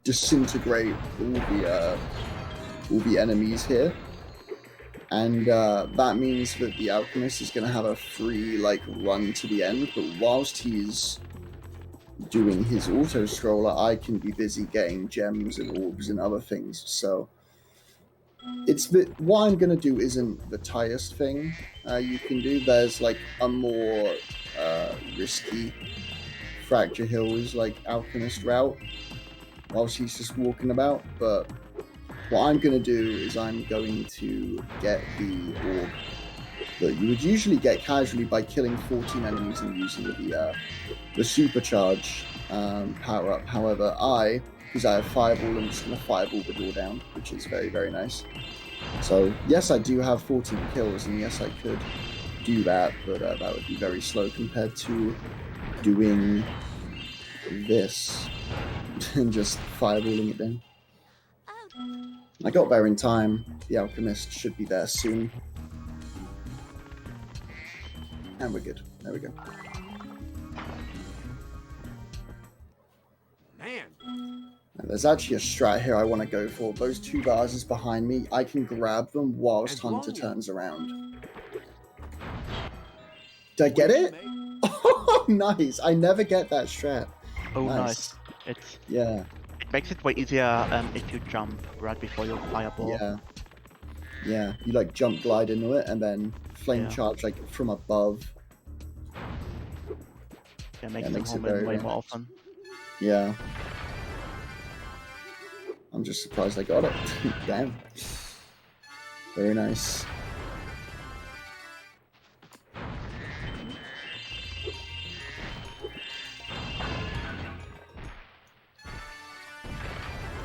disintegrate all the enemies here. And that means that the Alchemist is going to have a free run to the end, but whilst he's doing his auto-scroller, I can be busy getting gems and orbs and other things. So what I'm going to do isn't the tightest thing you can do. There's a more risky Fracture Hills Alchemist route whilst he's just walking about, but what I'm going to do is I'm going to get the orb that you would usually get casually by killing 14 enemies and using the supercharge power-up. However, because I have Fireball, I'm just going to Fireball the door down, which is very, very nice. So, yes, I do have 14 kills, and yes, I could do that, but that would be very slow compared to doing this and just Fireballing it down. I got there in time. The Alchemist should be there soon. And we're good. There we go. man, And there's actually a strat here I want to go for. Those two vases behind me, I can grab them whilst As Hunter long- turns around. Did I get it? Mate. Oh, nice. I never get that strat. Oh, Nice. nice. Yeah, It makes it way easier if you jump right before you fireball. yeah. Yeah, you like jump glide into it and then flame Yeah. charge like from above. Yeah, makes Yeah, them makes it home very in way nice. more often. Yeah. I'm just surprised I got it. Damn. Very nice.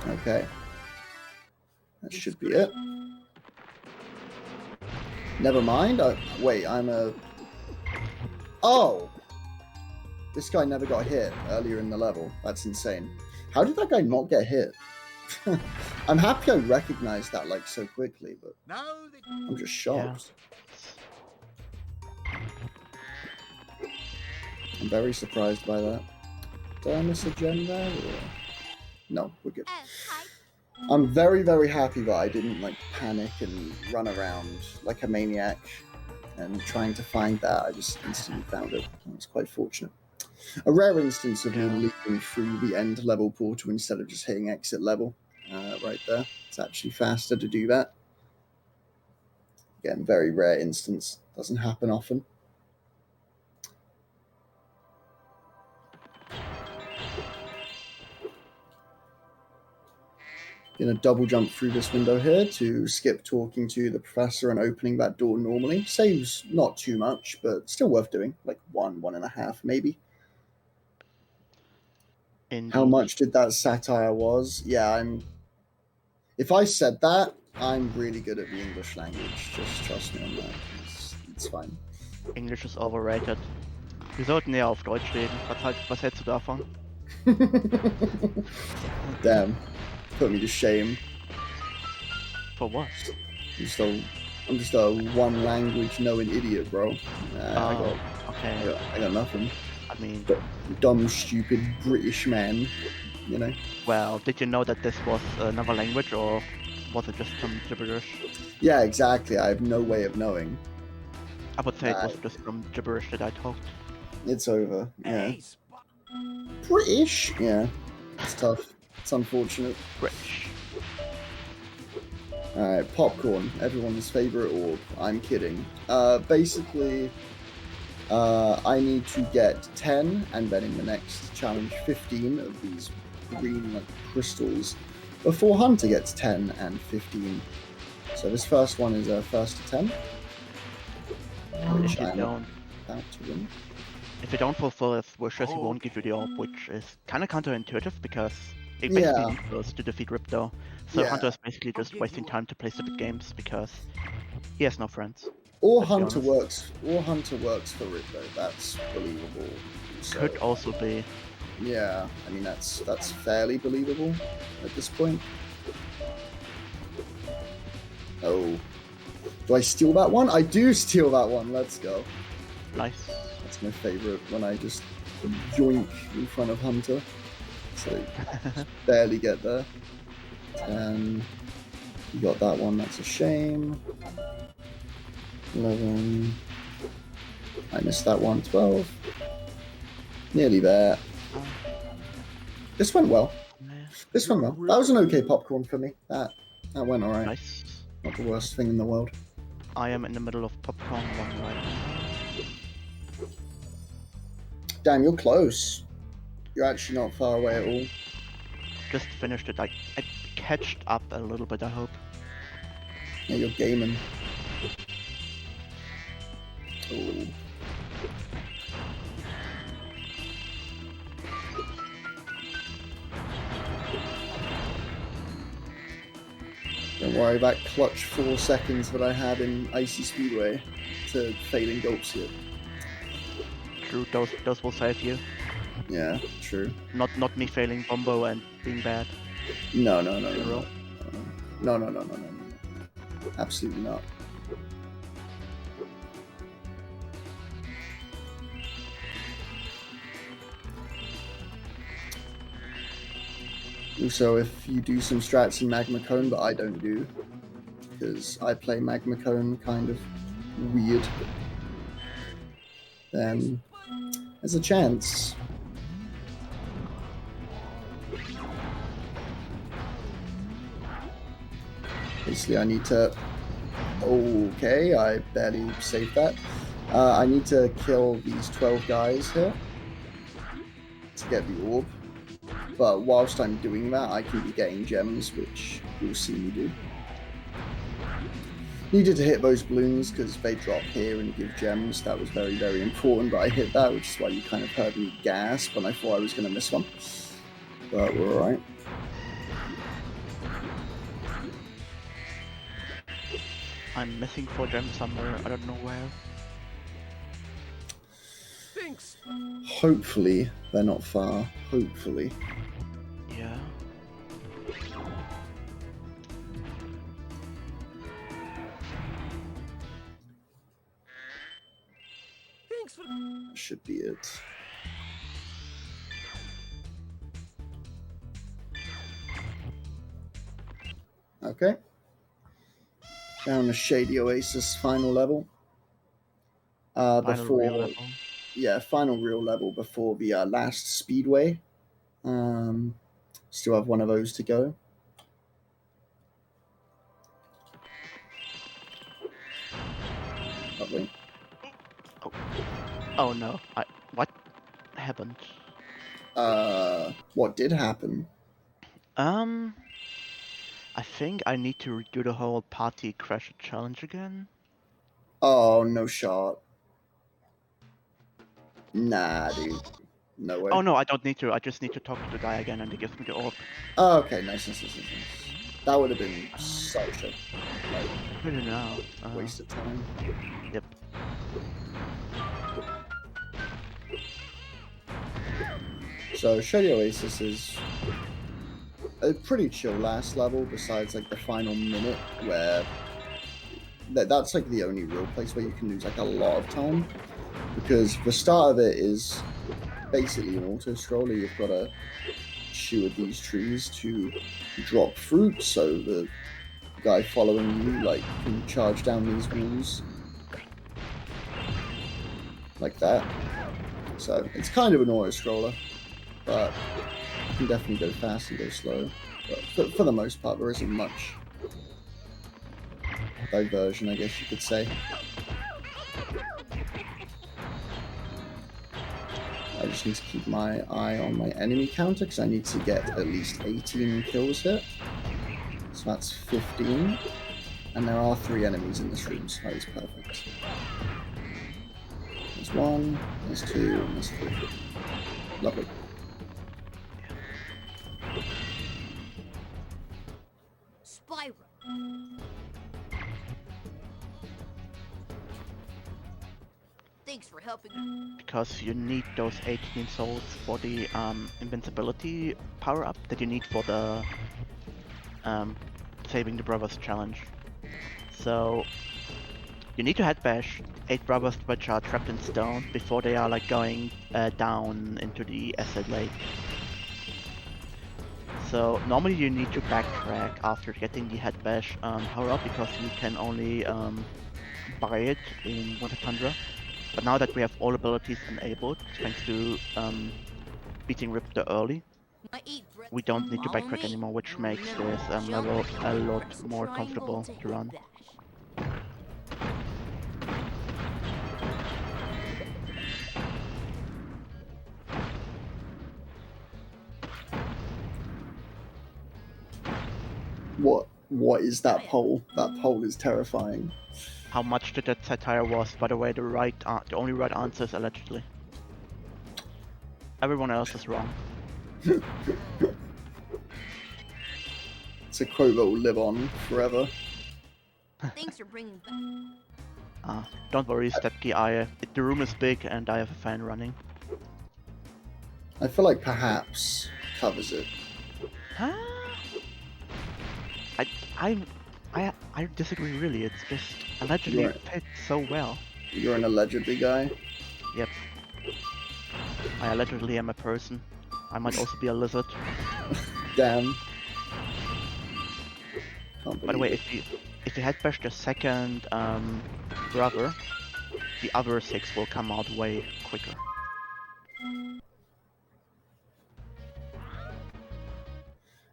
Okay. That should be it. Never mind. Wait, I'm a... Oh! This guy never got hit earlier in the level. That's insane. How did that guy not get hit? I'm happy I recognized that like so quickly, but Now they I'm just shocked. I'm very surprised by that. Did I miss a gem there? Or... No, we're good. Oh, hi. I'm very, very happy that I didn't like panic and run around like a maniac and trying to find that. I just instantly found it. I was quite fortunate. A rare instance of me leaping through the end level portal instead of just hitting exit level right there. It's actually faster to do that. Again, very rare instance. Doesn't happen often. Gonna double jump through this window here to skip talking to the professor and opening that door normally. Saves not too much, but still worth doing. Like 1.5 maybe. Indeed. How much did that satire was? Yeah, if I said that, I'm really good at the English language. Just trust me on that. It's fine. English is overrated. Wir sollten eher auf Deutsch reden. Was hältst du davon? Damn. Put me to shame. For what? I'm just a one language knowing idiot, bro. Okay. I got nothing. I mean, Dumb, stupid British man, you know. well, did you know that this was another language, or was it just some gibberish? Yeah, exactly. I have no way of knowing. I would say it was just some gibberish that I talked. It's over. Yeah. Hey, British. Yeah. It's tough. It's unfortunate. British. Alright, popcorn. Everyone's favorite orb. I'm kidding. Basically, I need to get 10, and then in the next challenge, 15 of these green crystals before Hunter gets 10 and 15. So this first one is a first attempt. Which I'm about to win. If you don't fulfill his wishes, he won't give you the orb, which is kind of counterintuitive because it basically needs us to defeat Ripto. So Yeah. Hunter is basically just wasting time to play stupid games because he has no friends. Or Let's be Hunter honest. works. Or Hunter works for Ripto. That's believable. So, Could also be. yeah, I mean that's fairly believable at this point. Oh, do I steal that one? I do steal that one. Let's go. Nice. That's my favorite when I just yoink in front of Hunter. So barely get there. 10. You got that one. That's a shame. 11. I missed that one. 12. Nearly there. This went well. This went well. That was an okay popcorn for me. That went alright. Nice. Not the worst thing in the world. I am in the middle of popcorn one right now. Damn, you're close. You're actually not far away at all. Just finished it. I catched up a little bit, I hope. Yeah, you're gaming. Oh. Don't worry about clutch 4 seconds that I had in Icy Speedway to failing Gobskip. True, those will save you. Yeah, true. Not me failing Bombo and being bad. No. Zero. No. Absolutely not. Also, if you do some strats in Magma Cone, but I don't do, because I play Magma Cone kind of weird, then there's a chance. Basically, I need to... Okay, I barely saved that. I need to kill these 12 guys here to get the orb. But whilst I'm doing that, I can be getting gems, which you'll see me do. Needed to hit those balloons because they drop here and give gems. That was very, very important that I hit that, which is why you kind of heard me gasp when I thought I was going to miss one. But we're alright. I'm missing 4 gems somewhere, I don't know where. Thanks. Hopefully, they're not far. Hopefully. Yeah. Thanks for. That should be it. Okay. Down to Shady Oasis final level. Final real level. Yeah, final real level before the last Speedway. Still have one of those to go. Lovely. Oh no, what happened? What did happen? I think I need to redo the whole party crash challenge again. Oh, no shot. Nah, dude. No way. Oh no, I don't need to. I just need to talk to the guy again and he gives me the orb. Oh, okay, nice. That would have been such a I don't know. waste of time. Yep. So Shady Oasis is a pretty chill last level, besides like the final minute where that's like the only real place where you can lose like a lot of time, because the start of it is basically an auto scroller. You've got to shoot at these trees to drop fruit, so the guy following you like can charge down these walls like that. So it's kind of an auto scroller, but you can definitely go fast and go slow. But for the most part, there isn't much diversion, I guess you could say. I just need to keep my eye on my enemy counter because I need to get at least 18 kills here. So that's 15. And there are 3 enemies in this room, so that is perfect. There's 1, there's 2, and there's 3. Lovely. Spyro. Thanks for helping. Because you need those 18 souls for the invincibility power up that you need for the saving the brothers challenge. So you need to head bash 8 brothers which are trapped in stone before they are like going down into the acid lake. So normally you need to backtrack after getting the head bash power up, because you can only buy it in Winter Tundra. But now that we have all abilities enabled, thanks to beating Ripto early, we don't need to backtrack anymore, which makes this level a lot more comfortable to run. What is that pole? That pole is terrifying. How much did that satire was? By the way, the only right answer is allegedly. Everyone else is wrong. It's a quote that will live on forever. Thanks for bringing back. Don't worry, Stepke. The room is big and I have a fan running. I feel like perhaps covers it. Huh? I disagree really. It's just allegedly it fits so well. You're an allegedly guy. Yep. I allegedly am a person. I might also be a lizard. Damn. By the way, if you head bash the second brother, the other 6 will come out way quicker.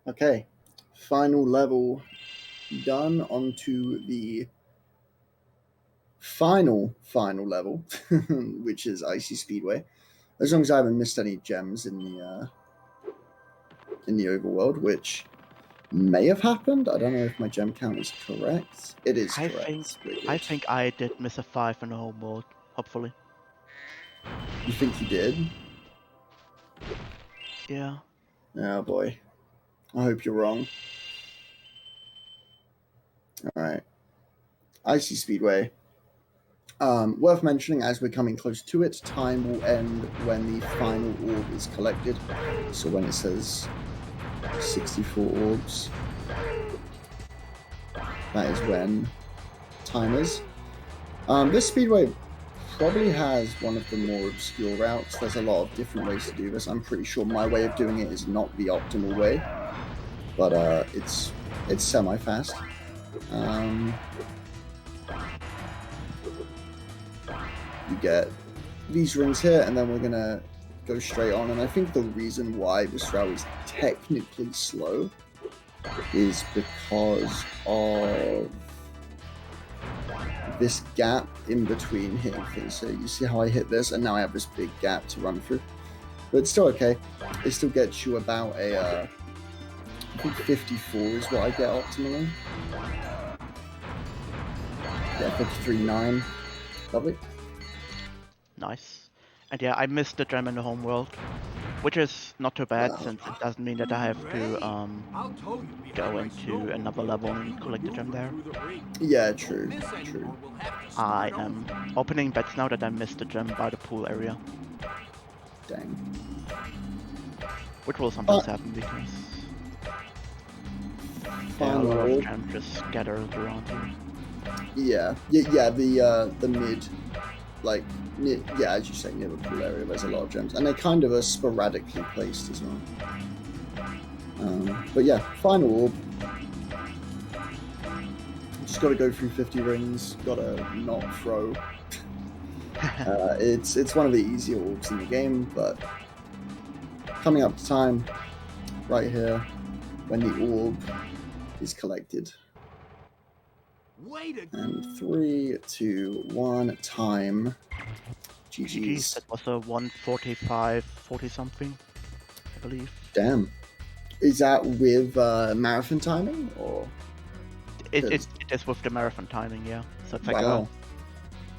Okay, final level done. Onto the final level, which is Icy Speedway. As long as I haven't missed any gems in the overworld, which may have happened. I don't know if my gem count is correct. It is I correct. think I did miss a 5 in the whole world, hopefully. You think you did? Yeah. Oh boy. I hope you're wrong. Alright. Icy Speedway. Worth mentioning, as we're coming close to it, time will end when the final orb is collected. So when it says 64 orbs, that is when time is. This speedway probably has one of the more obscure routes. There's a lot of different ways to do this. I'm pretty sure my way of doing it is not the optimal way, but it's semi-fast. You get these rings here, and then we're gonna go straight on. And I think the reason why this route is technically slow is because of this gap in between hitting things. So you see how I hit this, and now I have this big gap to run through. But it's still okay. It still gets you about a, I think 54 is what I get optimally. Yeah, 53.9. Lovely. Nice. And yeah, I missed the gem in the home world, which is not too bad, since it doesn't mean that I have to go into another level and collect the gem there. Yeah, true, true. I am opening bets now that I missed the gem by the pool area. Dang. Which will sometimes happen because there are a lot of gems just scattered around here. Yeah, the mid, like, yeah, as you say, near the pool area, there's a lot of gems, and they kind of are sporadically placed as well. But yeah, final orb. Just got to go through 50 rings. Got to not throw. It's one of the easier orbs in the game, but coming up to time, right here, when the orb is collected. And 3, 2, 1, time. GG's. That was a 1:45, 40 something, I believe. Damn. Is that with marathon timing, or? It is with the marathon timing, yeah. So it's like wow.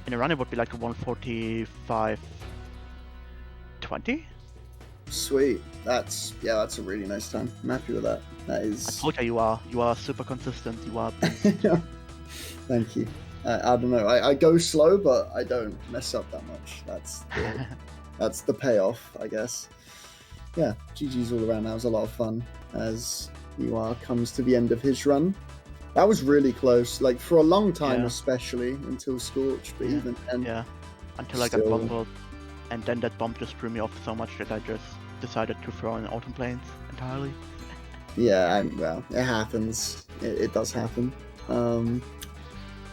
In a run it would be like a 1:45:20. Sweet. That's a really nice time. I'm happy with that. That is. I told you you are super consistent. You are. Thank you. I don't know. I go slow, but I don't mess up that much. That's the payoff, I guess. Yeah, GG's all around. That was a lot of fun as UR comes to the end of his run. That was really close, like for a long time, especially until Scorch, but even then. Yeah, until I got bumbled, and then that bomb just threw me off so much that I just decided to throw in autumn planes entirely. Yeah, well, it happens. It does happen.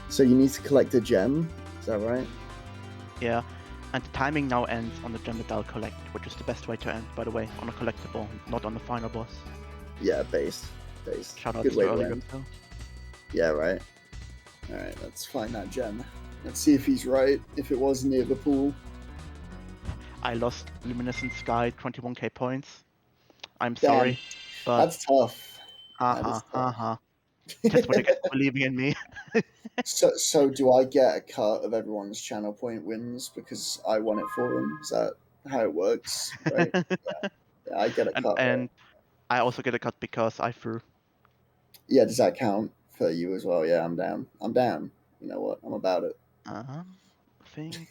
So you need to collect a gem, is that right? Yeah, and the timing now ends on the gem that I'll collect, which is the best way to end, by the way, on a collectible, not on the final boss. Yeah, based. Shout out Good to early Ripto. Yeah, right. Alright, let's find that gem. Let's see if he's right, if it was near the pool. I lost Luminescent Sky 21k points. I'm sorry, but... That's tough. Just what you get for believing in me. So do I get a cut of everyone's channel point wins because I won it for them? Is that how it works? Right? Yeah, I get a cut. And I also get a cut because I threw. Yeah, does that count for you as well? Yeah, I'm down. You know what? I'm about it. I think.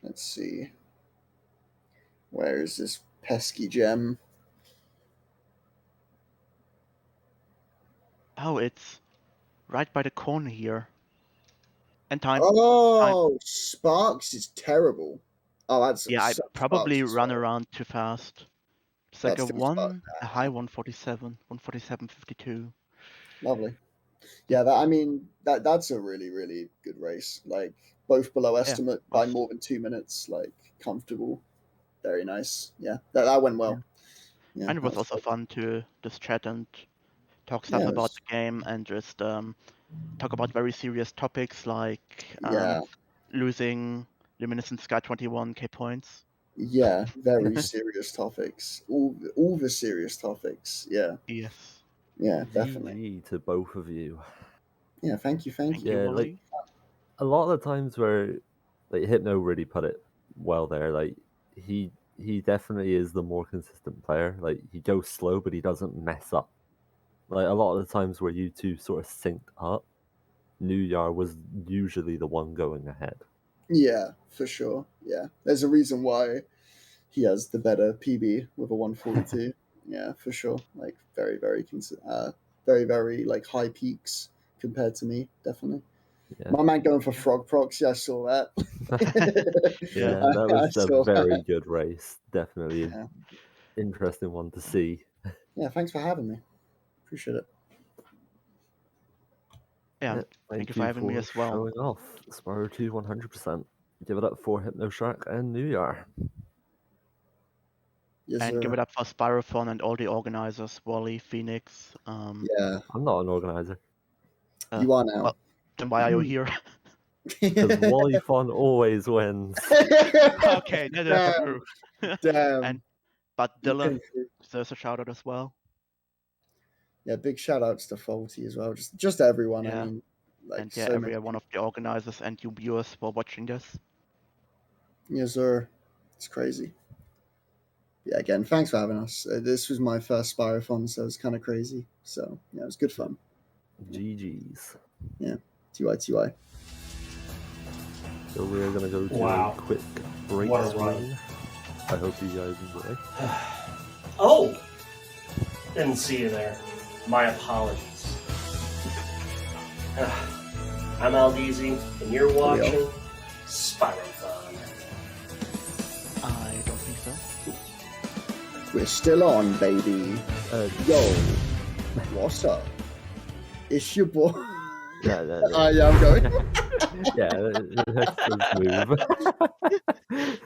Let's see. Where is this pesky gem? Oh, it's right by the corner here. And time. Oh, Sparks is terrible. Oh, that's I probably run around too fast. It's like a high 147, 147.52. Lovely. Yeah, I mean that's a really really good race. Like both below estimate by more than 2 minutes. Like comfortable, very nice. Yeah, that went well. Yeah, And it was that also fun to just chat and talk stuff Yeah, it about was- the game and just talk about very serious topics like yeah, losing Luminescent Sky 21k points. yeah, very serious topics. All the serious topics. Yeah, Yes. yeah, definitely. GG to both of you. Yeah, thank you, thank Thank you. you, Yeah, Wally. A lot of the times where like Hypno really put it well there. Like he definitely is the more consistent player. Like he goes slow, but he doesn't mess up. Like a lot of the times where you two sort of synced up, neujahr was usually the one going ahead. Yeah, for sure. Yeah, there's a reason why he has the better PB with a 142. Yeah, for sure. Like very, very, very like high peaks compared to me. Definitely. Yeah, My man going for frog proxy. I saw that. yeah, that I was a saw very that. good race. Definitely Yeah. an interesting one to see. Yeah, thanks for having me. Appreciate it. Yeah, thank you for having me as well. Showing off Spyro 2 100%. Give it up for Hypnoshark and neujahr. Yes, And sir. give it up for Spyrothon and all the organizers, Wally, Phoenix. Yeah, I'm not an organizer. you are now. Well, then why are you here? Because Wally Fun always wins. Okay, that is true. Damn. But You Dylan came through. deserves a shout out as well. Yeah, big shout outs to Faulty as well. Just everyone. I Yeah. mean, like And yeah, so every many. one of the organizers and you viewers for watching this. Yes, sir. It's crazy. Yeah, again, thanks for having us. This was my first Spyrothon, so it's kind of crazy. So yeah, it was good fun. GG's. Yeah, TY. So we're gonna go to Wow. a quick break What a screen. run. I hope you guys enjoy. Oh! Didn't see you there. My apologies. I'm Aldeezy, and you're watching Spyrothon. I don't think so. We're still on, baby. Yo, what's up? It's your boy. Yeah, Yeah, I'm going. yeah, let's move.